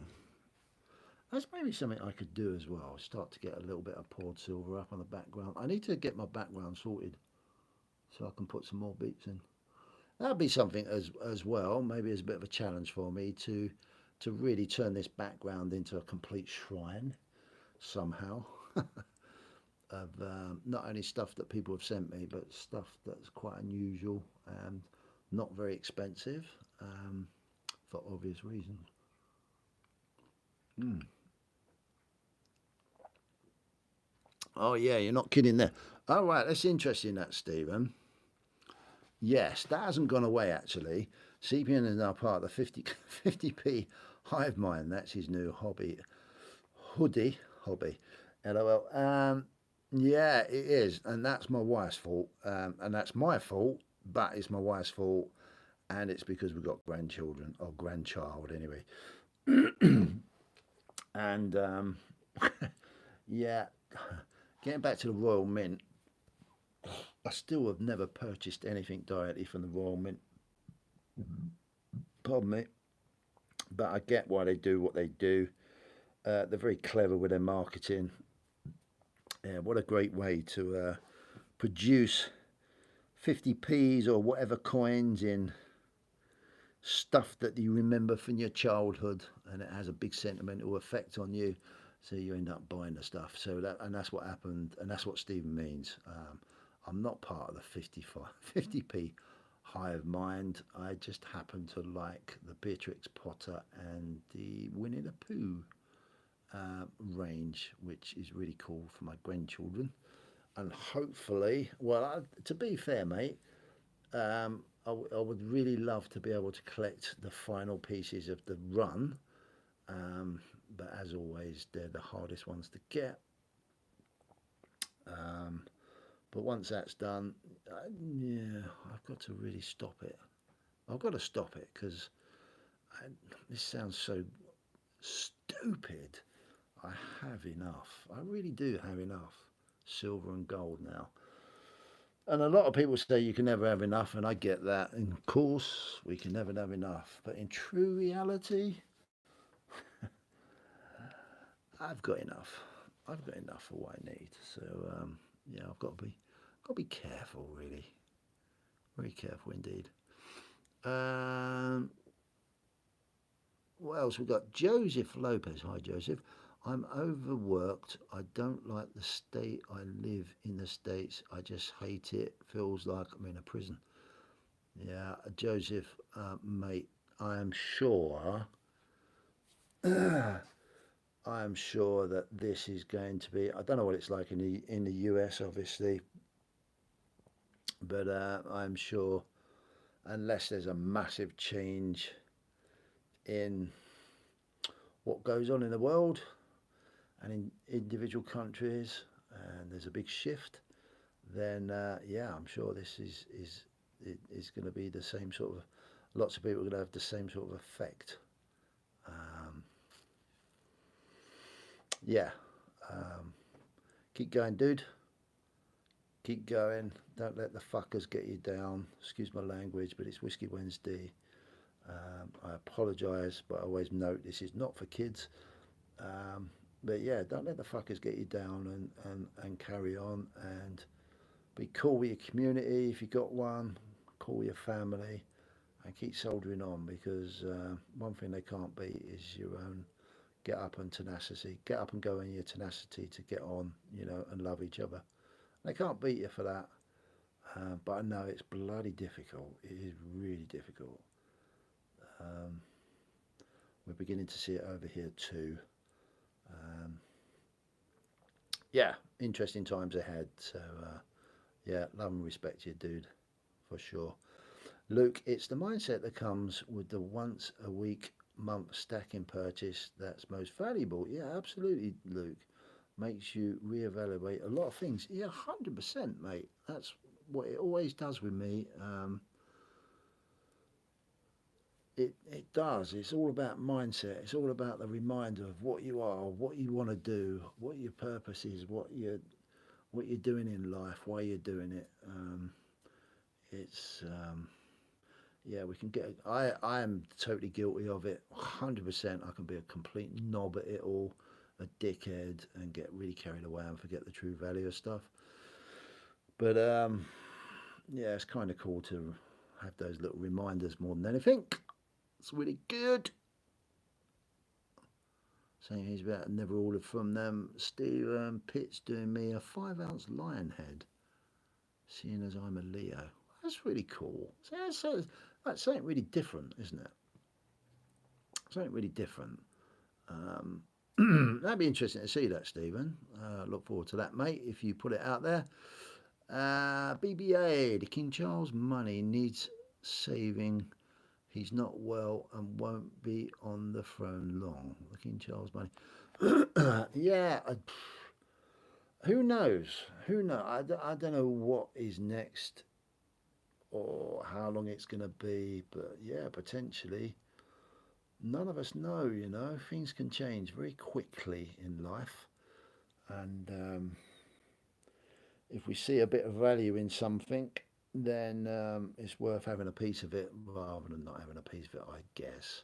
That's maybe something I could do as well. Start to get a little bit of poured silver up on the background. I need to get my background sorted so I can put some more beats in. That'd be something as well. Maybe as a bit of a challenge for me to really turn this background into a complete shrine somehow of not only stuff that people have sent me, but stuff that's quite unusual and not very expensive for obvious reasons. Mm. Oh yeah, you're not kidding there. Oh right, that's interesting, that Stephen. Yes, that hasn't gone away actually. CPN is now part of the 50p hive mind. That's his new hobby. Hobby. LOL. Yeah, it is, and that's my wife's fault, and that's my fault, but it's my wife's fault, and it's because we've got grandchildren or grandchild anyway, and yeah, getting back to the Royal Mint, I still have never purchased anything directly from the Royal Mint. Pardon me, but I get why they do what they do. They're very clever with their marketing. Yeah, what a great way to produce 50p's or whatever coins in stuff that you remember from your childhood, and it has a big sentimental effect on you, so you end up buying the stuff. So that's what happened, and that's what Stephen means. I'm not part of the 50p hive mind. I just happen to like the Beatrix Potter and the Winnie the Pooh range, which is really cool for my grandchildren. And hopefully, well, to be fair, mate, I would really love to be able to collect the final pieces of the run, but as always, they're the hardest ones to get. But once that's done, yeah, I've got to really stop it. I've got to stop it because this sounds so stupid. I have enough. I really do have enough silver and gold now. And a lot of people say you can never have enough, and I get that. And of course, we can never have enough. But in true reality, I've got enough. I've got enough for what I need. So yeah, I've got to be careful, really, very careful indeed. What else we got? Joseph Lopez. Hi, Joseph. I'm overworked. I don't like the state I live in the States. I just hate it. Feels like I'm in a prison. Yeah, Joseph, mate, I am sure. I am sure that this is going to be. I don't know what it's like in the US, obviously, but I'm sure, unless there's a massive change in what goes on in the world and in individual countries, and there's a big shift, then yeah, I'm sure this is going to be the same sort of. Lots of people are going to have the same sort of effect. Um, yeah, um, keep going, dude. Keep going. Don't let the fuckers get you down. Excuse my language, but it's Whiskey Wednesday. I apologise, but I always note this is not for kids. But yeah, don't let the fuckers get you down, and carry on, and be cool with your community if you got one, cool with your family, and keep soldering on, because one thing they can't beat is your own get up and tenacity. Get up and go in your tenacity to get on, and love each other. They can't beat you for that. But I know it's bloody difficult. It is really difficult. Um, we're beginning to see it over here too. Um, yeah, interesting times ahead. So, yeah, love and respect you, dude, for sure. Luke, it's the mindset that comes with the once a week, month stacking purchase that's most valuable. Yeah, absolutely, Luke. Makes you reevaluate a lot of things. Yeah, 100%, mate. That's what it always does with me. It does. It's all about mindset. It's all about the reminder of what you are, what you want to do, what your purpose is, what you're doing in life, why you're doing it. It's Yeah, we can get. I am totally guilty of it. 100%. I can be a complete knob at it all, a dickhead, and get really carried away and forget the true value of stuff. But yeah, it's kind of cool to have those little reminders more than anything. It's really good. Saying he's about never ordered from them. Steve Pitt's doing me a 5 ounce lion head, seeing as I'm a Leo. That's really cool. So that's something really different, isn't it? Something really different. Um, that'd be interesting to see that, Stephen. Look forward to that, mate, if you put it out there. BBA, the King Charles money needs saving. He's not well and won't be on the throne long. The King Charles money. Yeah, who knows? Who knows? I don't know what is next or how long it's going to be, but yeah, potentially. None of us know. Things can change very quickly in life. And if we see a bit of value in something, then it's worth having a piece of it rather than not having a piece of it, I guess.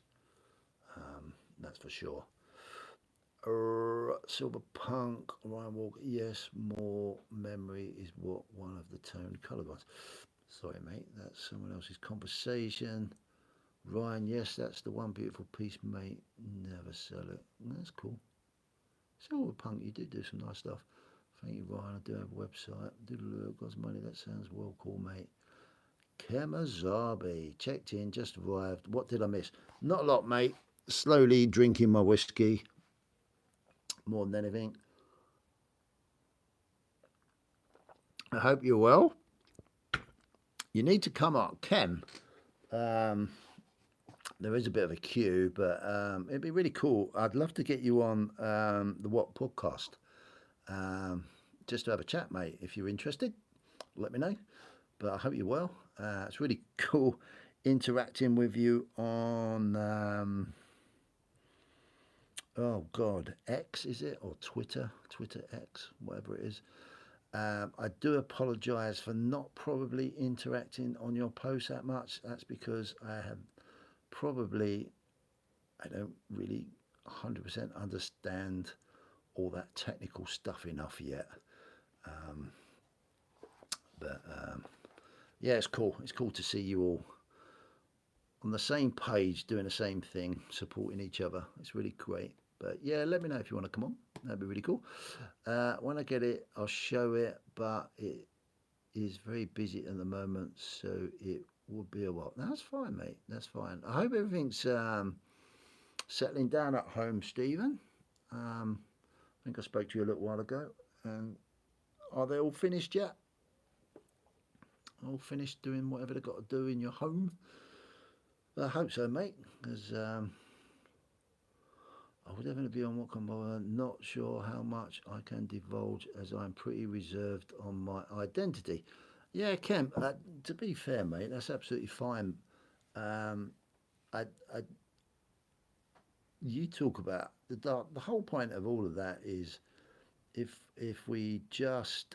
That's for sure. Silver Punk, Ryan Walker, yes, more memory is what one of the toned colour ones. Sorry, mate, that's someone else's conversation. Ryan, yes, that's the one beautiful piece, mate. Never sell it. That's cool. Silver Punk, you did do some nice stuff. Thank you, Ryan. I do have a website. Doodle God's money. That sounds well cool, mate. Kemazabi checked in, just arrived. What did I miss? Not a lot, mate. Slowly drinking my whiskey more than anything. I hope you're well. You need to come up, Kem. There is a bit of a queue, but it'd be really cool. I'd love to get you on the What podcast, just to have a chat, mate. If you're interested, let me know. But I hope you're well. It's really cool interacting with you on oh God, X is it, or Twitter X, whatever it is. I do apologise for not probably interacting on your posts that much. That's because I don't really 100% understand all that technical stuff enough yet. But yeah, it's cool. It's cool to see you all on the same page, doing the same thing, supporting each other. It's really great. But yeah, let me know if you want to come on. That'd be really cool. When I get it, I'll show it, but it is very busy at the moment, so it will be a while. That's fine, mate. That's fine. I hope everything's settling down at home, Stephen. I think I spoke to you a little while ago. And are they all finished yet? All finished doing whatever they've got to do in your home? I hope so, mate, because I would definitely be on what can bother. Not sure how much I can divulge as I'm pretty reserved on my identity. Yeah, Ken, to be fair, mate, that's absolutely fine. Um, I, you talk about the whole point of all of that is if we just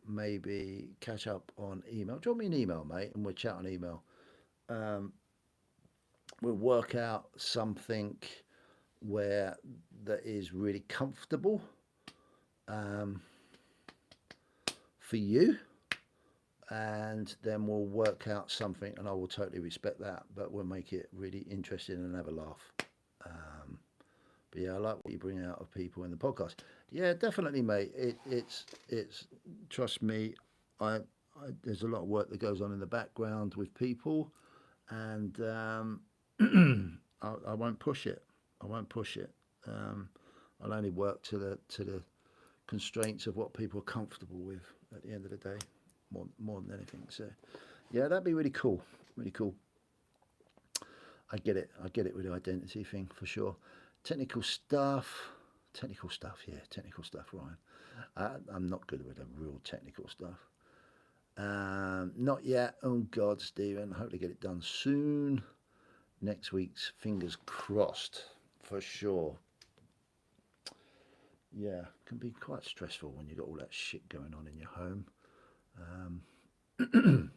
maybe catch up on email, drop me an email, mate, and we'll chat on email. We'll work out something where that is really comfortable for you, and then we'll work out something, and I will totally respect that, but we'll make it really interesting and have a laugh. But yeah, I like what you bring out of people in the podcast. Yeah, definitely, mate. It's trust me, I there's a lot of work that goes on in the background with people, and I won't push it. I won't push it. I'll only work to the constraints of what people are comfortable with at the end of the day, more than anything. So, yeah, that'd be really cool. Really cool. I get it. I get it with the identity thing for sure. Technical stuff. Technical stuff. Yeah, technical stuff, Ryan. I'm not good with the real technical stuff. Not yet. Oh God, Stephen. Hope to get it done soon. Next week's fingers crossed for sure. Yeah, can be quite stressful when you've got all that shit going on in your home. And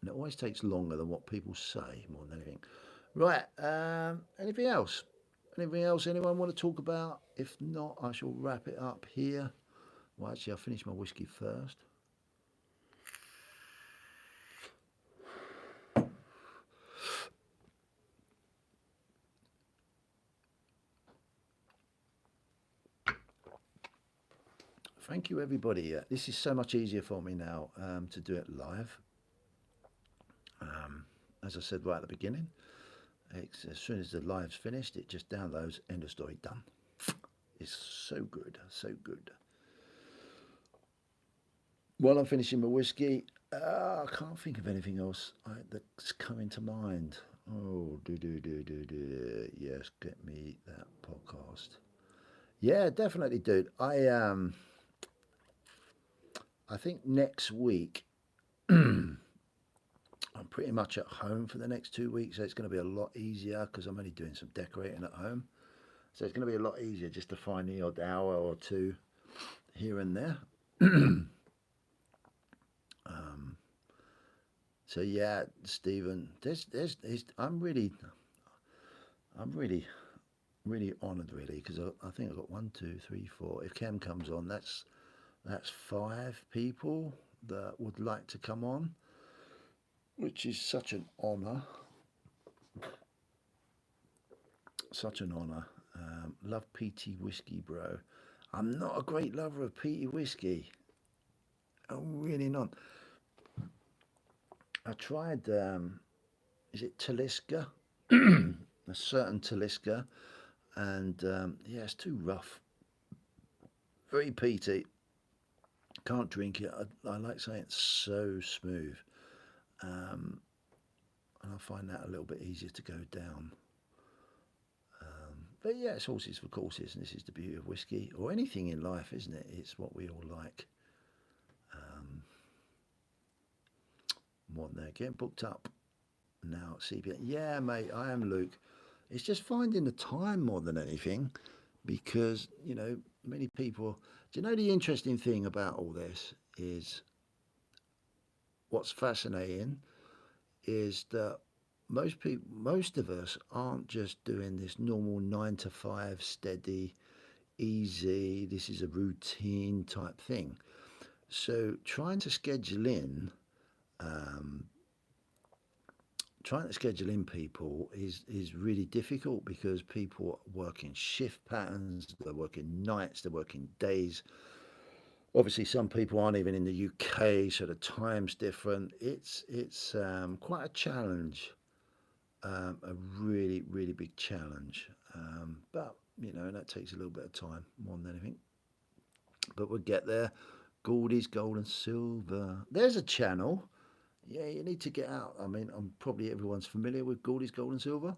it always takes longer than what people say more than anything. Right, anything else? Anything else anyone want to talk about? If not, I shall wrap it up here. Well, actually, I'll finish my whiskey first. Thank you, everybody. This is so much easier for me now to do it live. As I said right at the beginning, as soon as the live's finished, it just downloads, end of story, done. It's so good, so good. While I'm finishing my whiskey, I can't think of anything else that's coming to mind. Oh, yes, get me that podcast. Yeah, definitely, dude. I think next week I'm pretty much at home for the next 2 weeks, so it's going to be a lot easier because I'm only doing some decorating at home. So it's going to be a lot easier just to find the odd hour or two here and there. So yeah, Stephen, I'm really honoured, really, because I think I've got 1, 2, 3, 4. If Cam comes on, that's 5 people that would like to come on, which is such an honour. Such an honour. Love peaty whiskey, bro. I'm not a great lover of peaty whiskey. I'm really not. I tried, is it Talisker? A certain Talisker, and yeah, it's too rough. Very peaty. Can't drink it. I like saying it's so smooth, and I find that a little bit easier to go down. But yeah, it's horses for courses, and this is the beauty of whiskey, or anything in life, isn't it? It's what we all like. More than that, getting booked up now at CBN. Yeah, mate, I am, Luke. It's just finding the time more than anything, because many people. Do you know the interesting thing about all this is what's fascinating is that most of us aren't just doing this normal 9 to 5 steady, easy. This is a routine type thing. So trying to schedule in people is really difficult because people work in shift patterns, they're working nights, they're working days. Obviously, some people aren't even in the UK, so the time's different. It's quite a challenge, a really, really big challenge. But that takes a little bit of time more than anything. But we'll get there. Goldie's Gold and Silver. There's a channel. Yeah, you need to get out. I mean, probably everyone's familiar with Goldie's Gold and Silver.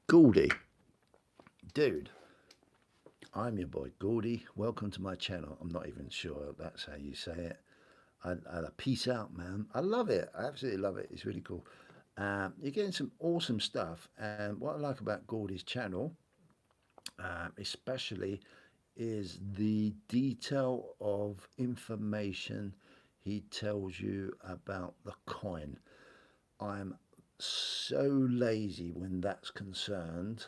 Goldie, dude, I'm your boy Goldie. Welcome to my channel. I'm not even sure that's how you say it. Peace out, man. I love it. I absolutely love it. It's really cool. You're getting some awesome stuff. And what I like about Goldie's channel, especially, is the detail of information he tells you about the coin. I'm so lazy when that's concerned.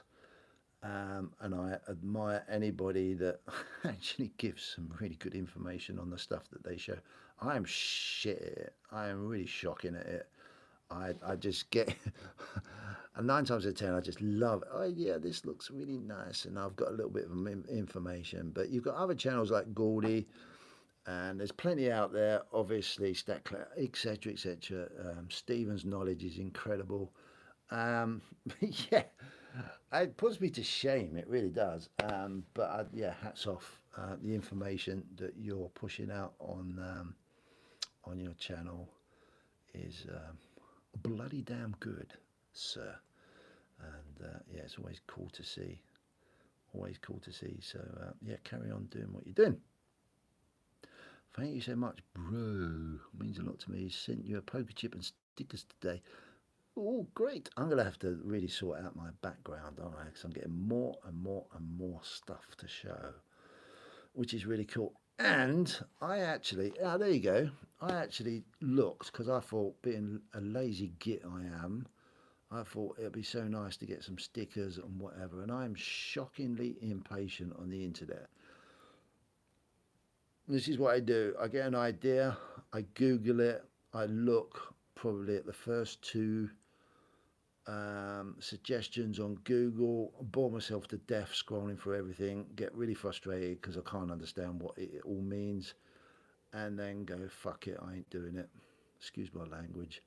And I admire anybody that actually gives some really good information on the stuff that they show. I am shit at it. I am really shocking at it. I just get, and 9 times out of 10, I just love it. Oh, yeah, this looks really nice. And I've got a little bit of information. But you've got other channels like Gordy, and there's plenty out there, obviously, Statclair, etc., etc. Stephen's knowledge is incredible. Yeah, it puts me to shame. It really does. But yeah, hats off. The information that you're pushing out on your channel is bloody damn good, sir. And yeah, it's always cool to see. Always cool to see. So yeah, carry on doing what you're doing. Thank you so much, bro. Means a lot to me. Sent you a poker chip and stickers today. Oh, great. I'm going to have to really sort out my background, aren't I? Because I'm getting more and more and more stuff to show, which is really cool. And I actually, there you go. I actually looked because I thought, being a lazy git I am, I thought it'd be so nice to get some stickers and whatever. And I'm shockingly impatient on the internet. This is what I do. I get an idea, I Google it, I look probably at the first two suggestions on Google, bore myself to death scrolling through everything, get really frustrated because I can't understand what it all means, and then go, fuck it, I ain't doing it. Excuse my language.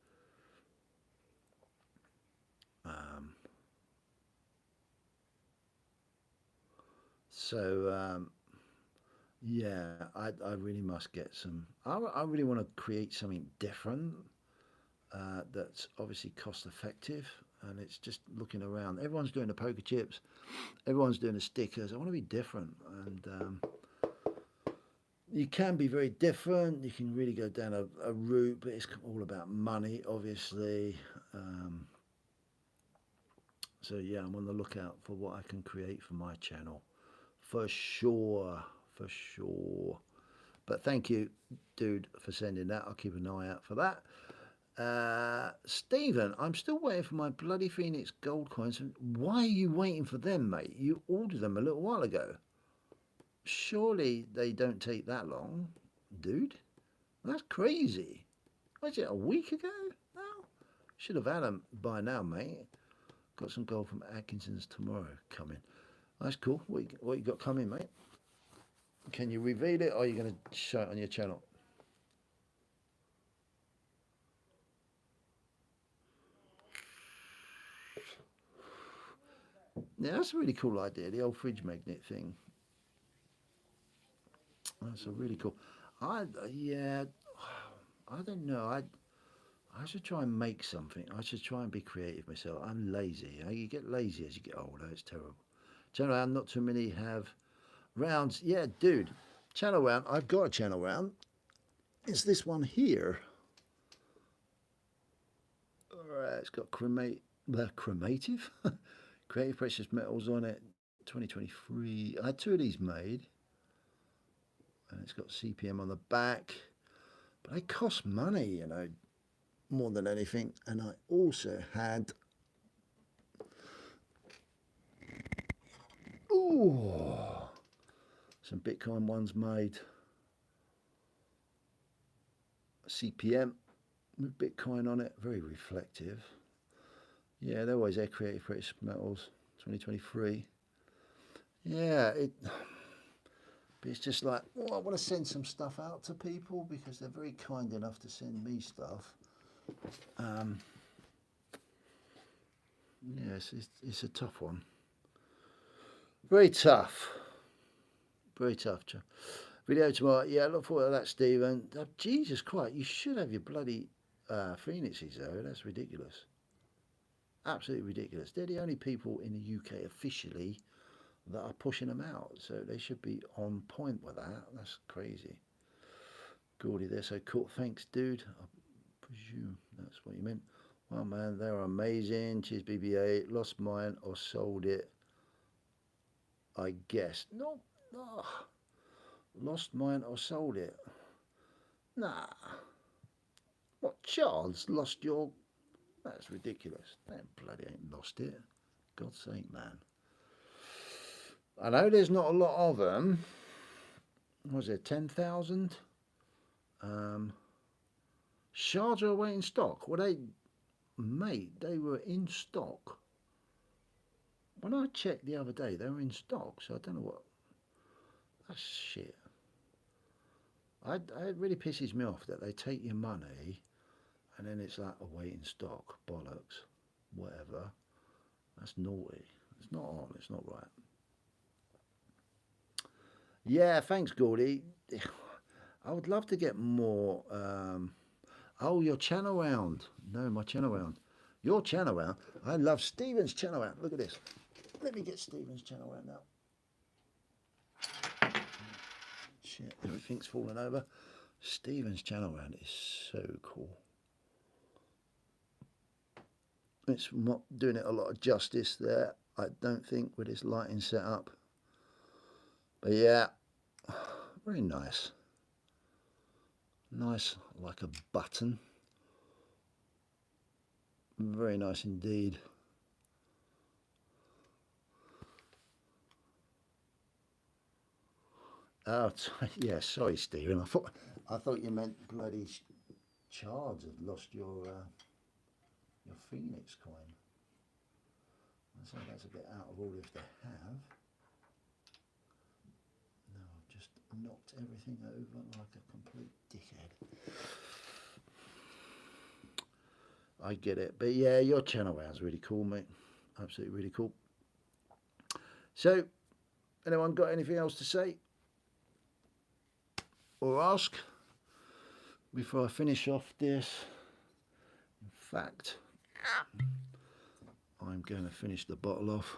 So yeah, I really must get some. I really want to create something different that's obviously cost effective. And it's just looking around. Everyone's doing the poker chips. Everyone's doing the stickers. I want to be different. And you can be very different. You can really go down a route, but it's all about money, obviously. So yeah, I'm on the lookout for what I can create for my channel. For sure. For sure. But thank you, dude, for sending that. I'll keep an eye out for that. Stephen, I'm still waiting for my bloody Phoenix gold coins. Why are you waiting for them, mate? You ordered them a little while ago. Surely they don't take that long, dude. That's crazy. Was it a week ago? No. Should have had them by now, mate. Got some gold from Atkinson's tomorrow coming. That's cool. What you got coming, mate? Can you reveal it, or are you going to show it on your channel? Yeah, that's a really cool idea, the old fridge magnet thing. That's a really cool. Yeah, I don't know. I should try and make something. I should try and be creative myself. I'm lazy. You get lazy as you get older. It's terrible. Channel round, not too many have rounds. Yeah, dude. Channel round. I've got a channel round. It's this one here. All right, it's got cremative, creative precious metals on it. 2023. I had two of these made, and it's got CPM on the back. But they cost money, you know, more than anything. And I also had, ooh, some Bitcoin ones made. CPM with Bitcoin on it, very reflective. Yeah, they're always their creative precious metals, 2023. Yeah, but it's just like, oh, I want to send some stuff out to people because they're very kind enough to send me stuff. Yes, it's a tough one. Very tough. Very tough. Video tomorrow. Yeah, I look forward to that, Stephen. Oh, Jesus Christ, you should have your bloody Phoenixes, though. That's ridiculous. Absolutely ridiculous. They're the only people in the UK officially that are pushing them out. So they should be on point with that. That's crazy. Gordy, they're so cool. Thanks, dude. I presume that's what you meant. Well, man, they're amazing. Cheers, BBA. Lost mine or sold it, I guess. No. Lost mine or sold it. Nah. What, Charles? Lost your That's ridiculous. They bloody ain't lost it. God's sake, man. I know there's not a lot of them. Was there 10,000? Shards are away in stock. Well, mate, they were in stock. When I checked the other day, they were in stock. So I don't know what. That's shit. It really pisses me off that they take your money and then it's like away in stock. Bollocks. Whatever. That's naughty. It's not on. It's not right. Yeah, thanks, Gordy. I would love to get more. Oh, your channel round. No, my channel round. Your channel round. I love Stephen's channel round. Look at this. Let me get Stephen's channel round now. Shit, everything's falling over. Stephen's channel round is so cool. It's not doing it a lot of justice there, I don't think, with this lighting setup. But yeah, very nice. Nice like a button. Very nice indeed. Oh, yeah, sorry, Stephen. I thought you meant bloody Chards had lost your Phoenix coin. So that's a bit out of order if they have. No, I've just knocked everything over like a complete dickhead. I get it. But yeah, your channel round's really cool, mate. Absolutely really cool. So, anyone got anything else to say or ask before I finish off this? In fact, I'm going to finish the bottle off.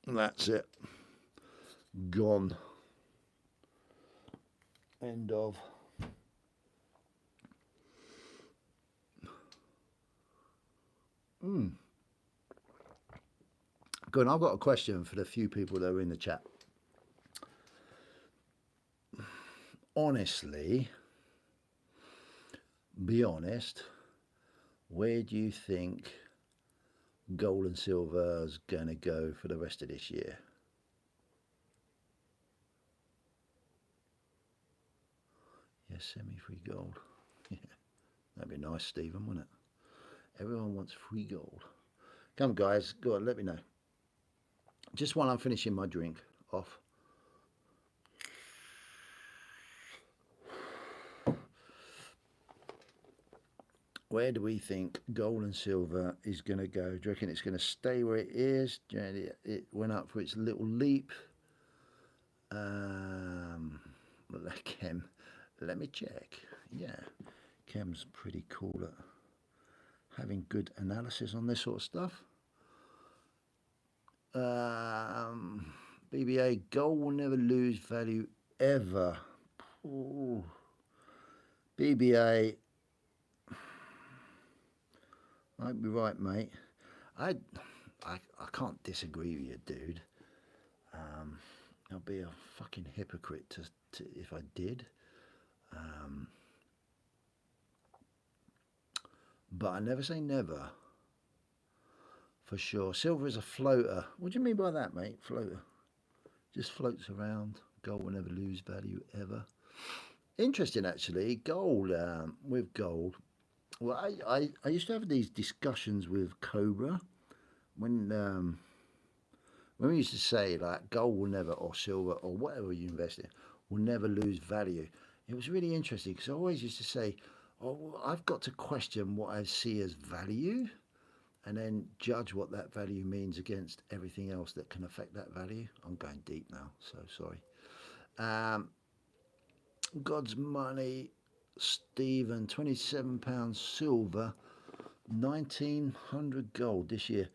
And that's it. Gone. End of. Good. I've got a question for the few people that are in the chat. Honestly, be honest, where do you think gold and silver is going to go for the rest of this year? Yes, semi-free gold. Yeah, that'd be nice, Stephen, wouldn't it? Everyone wants free gold. Come, guys, go on, let me know. Just while I'm finishing my drink off. Where do we think gold and silver is going to go? Do you reckon it's going to stay where it is? It went up for its little leap. Chem, let me check. Yeah, Chem's pretty cool at having good analysis on this sort of stuff. BBA, gold will never lose value ever. Ooh. BBA, might be right, mate. I can't disagree with you, dude. I'll be a fucking hypocrite to if I did. But I never say never. For sure. Silver is a floater. What do you mean by that, mate? Floater. Just floats around. Gold will never lose value ever. Interesting, actually. Gold, with gold. Well, I used to have these discussions with Cobra when we used to say, like, gold will never, or silver, or whatever you invest in, will never lose value. It was really interesting because I always used to say, oh, well, I've got to question what I see as value and then judge what that value means against everything else that can affect that value. I'm going deep now, so sorry. God's money, Stephen, £27 silver, 1900 gold this year.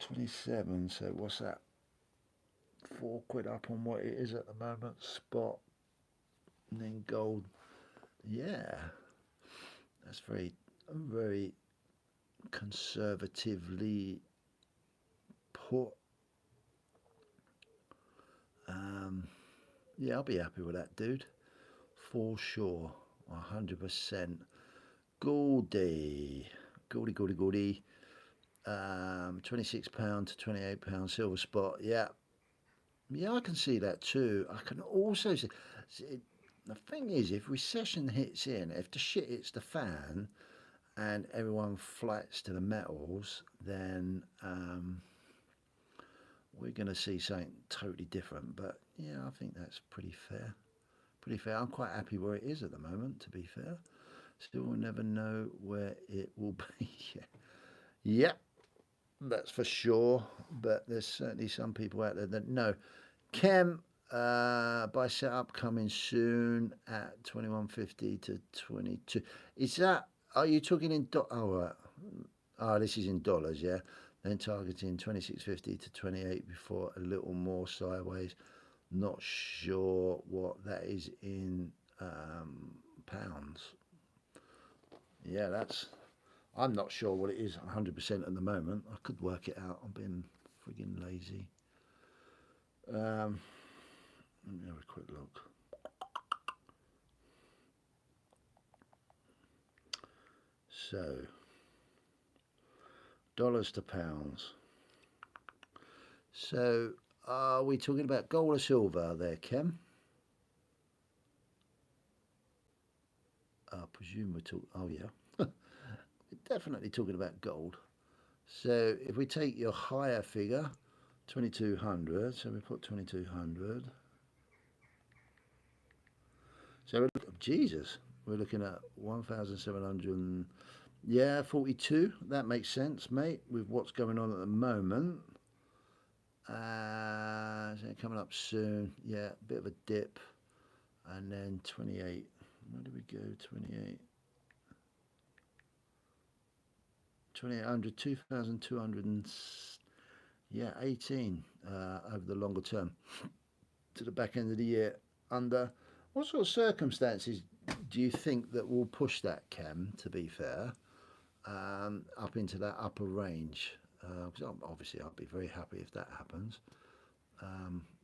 27, so what's that? £4 up on what it is at the moment, spot, and then gold. Yeah, that's very, very conservatively put. Yeah, I'll be happy with that, dude. For sure. 100%. Goldie. Goldie. £26 to £28 silver spot. Yeah. Yeah, I can see that too. I can also see the thing is, if recession hits in, if the shit hits the fan and everyone flights to the metals, then we're going to see something totally different. But yeah, I think that's pretty fair. Pretty fair. I'm quite happy where it is at the moment, to be fair. Still will never know where it will be. Yep, that's for sure. But there's certainly some people out there that know. Chem buy setup coming soon at 21.50 to 22. Is that? Are you talking in? Oh, this is in dollars, yeah. Then targeting 26.50 to 28 before a little more sideways. Not sure what that is in pounds. Yeah, that's. I'm not sure what it is 100% at the moment. I could work it out. I'm being frigging lazy. Let me have a quick look. So, dollars to pounds. So, are we talking about gold or silver there, Kem? I presume we're talking. Oh, yeah. We're definitely talking about gold. So, if we take your higher figure, 2200, so we put 2200. So, Jesus, we're looking at 1700. Yeah, 42. That makes sense, mate, with what's going on at the moment. So coming up soon. Yeah, a bit of a dip. And then 28. Where do we go? 28. 2800, 2200 and yeah, 18 over the longer term to the back end of the year. Under what sort of circumstances do you think that will push that, Cam, to be fair, up into that upper range? Because obviously I'd be very happy if that happens.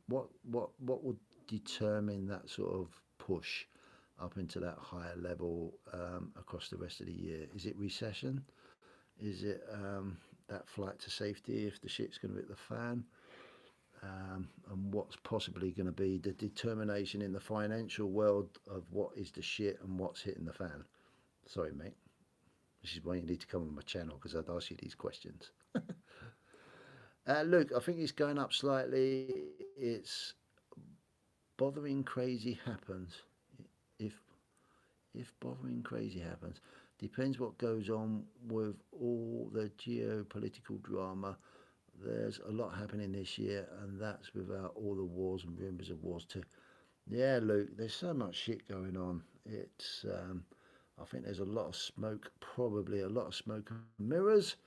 What would determine that sort of push up into that higher level across the rest of the year? Is it recession? Is it that flight to safety if the shit's going to hit the fan? And what's possibly going to be the determination in the financial world of what is the shit and what's hitting the fan? Sorry, mate. This is why you need to come on my channel, because I'd ask you these questions. Look, I think it's going up slightly. It's bothering crazy happens. If bothering crazy happens, depends what goes on with all the geopolitical drama. There's a lot happening this year, and that's without all the wars and rumours of wars too. Yeah, Luke, there's so much shit going on. It's I think there's a lot of smoke, probably a lot of smoke and mirrors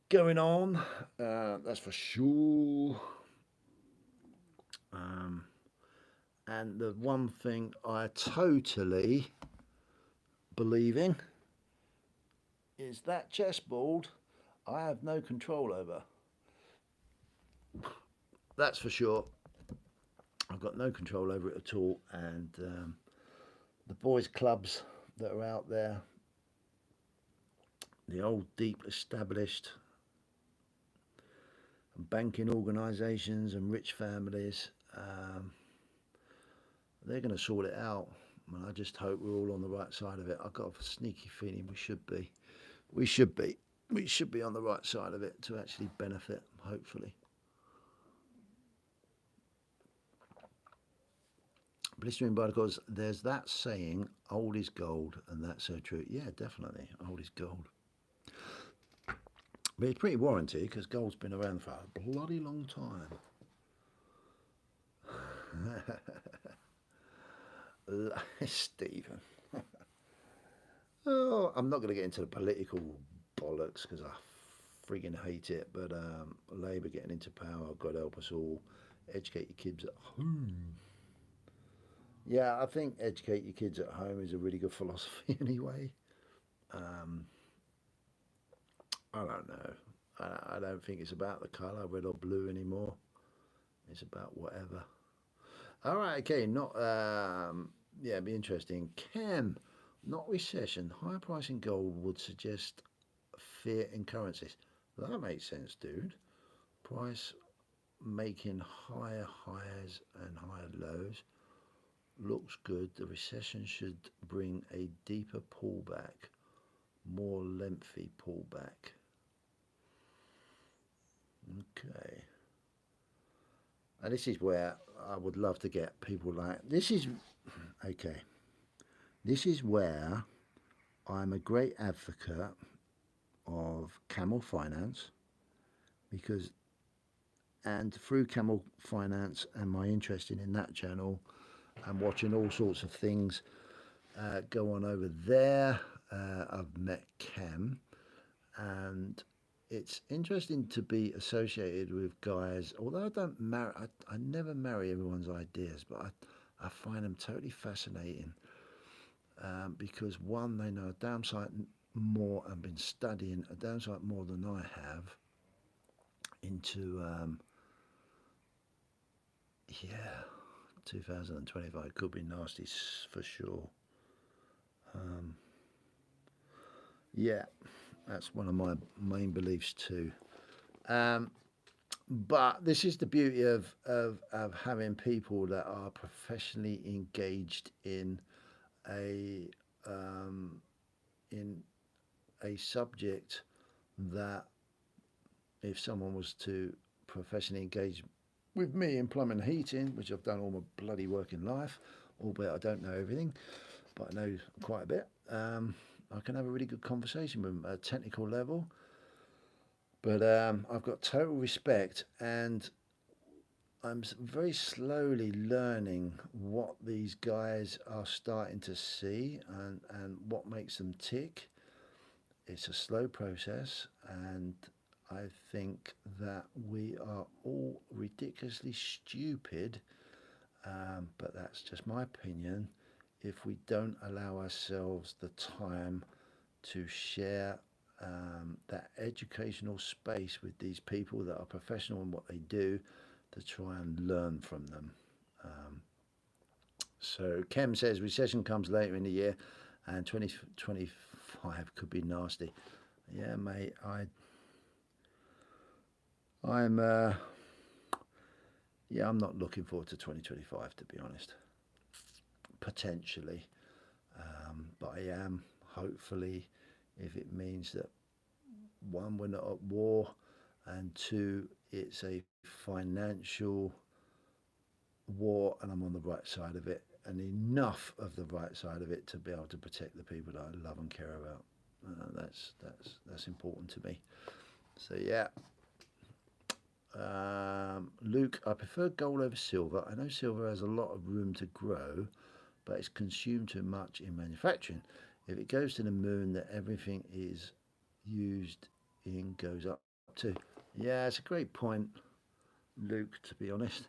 going on. That's for sure. And the one thing I totally believe in is that chessboard I have no control over. That's for sure. I've got no control over it at all. And the boys' clubs that are out there, the old deep established banking organisations and rich families, they're going to sort it out. And I just hope we're all on the right side of it. I've got a sneaky feeling we should be. We should be. We should be on the right side of it to actually benefit, hopefully. Blistering because there's that saying, old is gold, and that's so true. Yeah, definitely, old is gold. But it's pretty warranty, because gold's been around for a bloody long time. Stephen. Oh, I'm not going to get into the political bollocks, because I frigging hate it, but Labour getting into power, God help us all. Educate your kids at home. Yeah, I think educate your kids at home is a really good philosophy anyway. I don't know. I don't think it's about the colour, red or blue, anymore. It's about whatever. All right, okay, not yeah, it'd be interesting. Chem, not recession. Higher price in gold would suggest fear in currencies. That makes sense, dude. Price making higher highs and higher lows looks good. The recession should bring a deeper pullback, more lengthy pullback. Okay. And this is where I would love to get people like this is okay. This is where I'm a great advocate of Camel Finance because, and through Camel Finance and my interest in that channel and watching all sorts of things go on over there, I've met Cam, and it's interesting to be associated with guys. Although I don't marry, I never marry everyone's ideas, but I find them totally fascinating because one, they know a damn sight more and been studying a damn sight more than I have into yeah, 2025 could be nasty for sure. Yeah, that's one of my main beliefs too. But this is the beauty of having people that are professionally engaged a um, in a subject that if someone was to professionally engage with me in plumbing and heating, which I've done all my bloody working life, albeit I don't know everything, but I know quite a bit. I can have a really good conversation with them at a technical level. But I've got total respect, and I'm very slowly learning what these guys are starting to see and what makes them tick. It's a slow process, and I think that we are all ridiculously stupid, but that's just my opinion, if we don't allow ourselves the time to share that educational space with these people that are professional in what they do to try and learn from them. So Kem says recession comes later in the year and 2025 could be nasty. Yeah, mate, I'm yeah, I'm not looking forward to 2025 to be honest. Potentially, but I am hopefully if it means that one, we're not at war, and two, it's a financial war and I'm on the right side of it, and enough of the right side of it to be able to protect the people that I love and care about. That's important to me. So yeah, Luke, I prefer gold over silver. I know silver has a lot of room to grow, but it's consumed too much in manufacturing. If it goes to the moon, that everything is used in goes up too. Yeah, it's a great point, Luke. To be honest,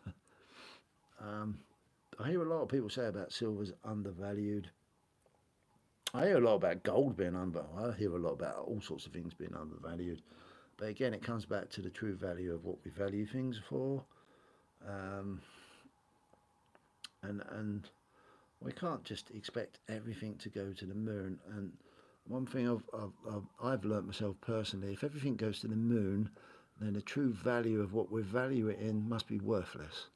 I hear a lot of people say about silver's undervalued. I hear a lot about gold being undervalued. I hear a lot about all sorts of things being undervalued. But again, it comes back to the true value of what we value things for, um, and we can't just expect everything to go to the moon. And one thing I've learnt myself personally: if everything goes to the moon, then the true value of what we value it in must be worthless.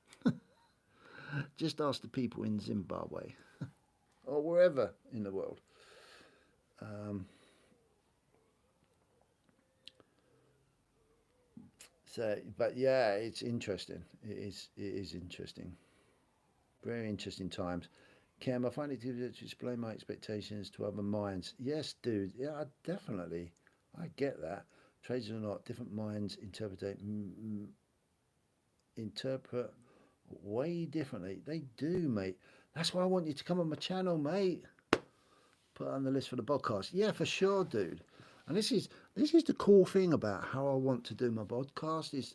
Just ask the people in Zimbabwe or wherever in the world. Um, so, but yeah, it's interesting. It is interesting. Very interesting times. Cam, I find it difficult to explain my expectations to other minds. Yes, dude. Yeah, definitely. I get that. Traders or not, different minds interpret way differently. They do, mate. That's why I want you to come on my channel, mate. Put it on the list for the podcast. Yeah, for sure, dude. And this is the cool thing about how I want to do my podcast is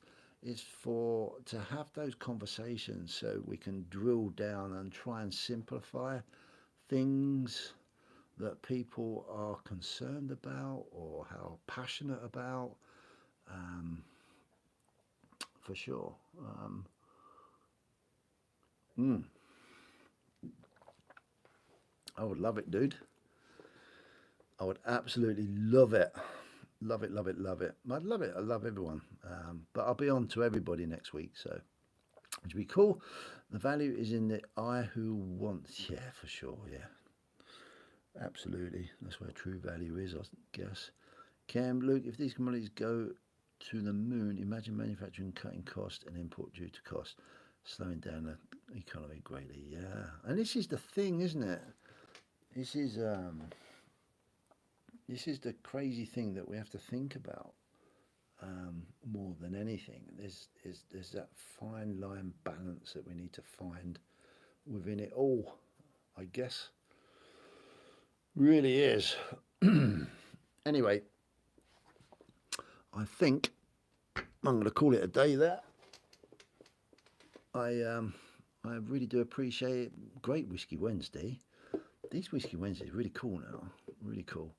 for to have those conversations so we can drill down and try and simplify things that people are concerned about or how passionate about, for sure. Mm. I would love it, dude. I would absolutely love it. Love it, love it, love it. I'd love it. I love everyone. But I'll be on to everybody next week, so which would be cool. The value is in the eye who wants. Yeah, for sure. Yeah, absolutely. That's where true value is, I guess. Cam, Luke, if these commodities go to the moon, imagine manufacturing cutting cost and import due to cost, slowing down the economy greatly. Yeah, and this is the thing, isn't it? This is the crazy thing that we have to think about more than anything. There's that fine line balance that we need to find within it all, I guess. Really is. Anyway, I think I'm going to call it a day there. I really do appreciate it. Great Whiskey Wednesday. These Whiskey Wednesdays are really cool now. Really cool.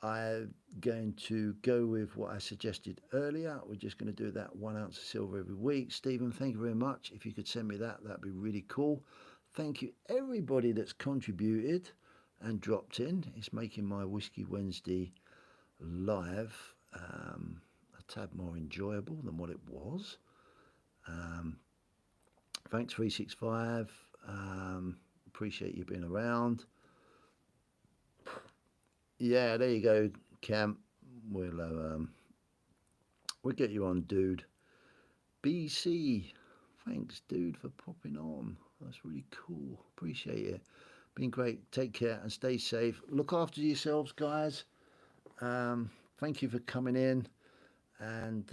I'm going to go with what I suggested earlier. We're just going to do that 1 ounce of silver every week. Stephen, thank you very much. If you could send me that, that'd be really cool. Thank you everybody that's contributed and dropped in. It's making my Whiskey Wednesday live a tad more enjoyable than what it was. Thanks 365. Appreciate you being around. Yeah, there you go, Cam. We'll get you on, dude. BC, thanks, dude, for popping on. That's really cool. Appreciate it. Been great. Take care and stay safe. Look after yourselves, guys. Thank you for coming in, and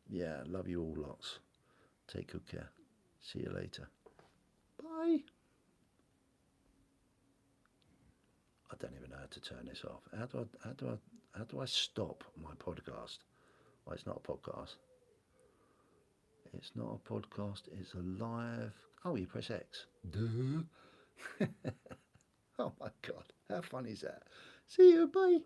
yeah, love you all lots. Take good care. See you later. Bye. I don't even know how to turn this off. How do I stop my podcast? Well, it's not a podcast. It's not a podcast. It's a live. Oh, you press X. Duh. Oh my God. How funny is that? See you. Bye.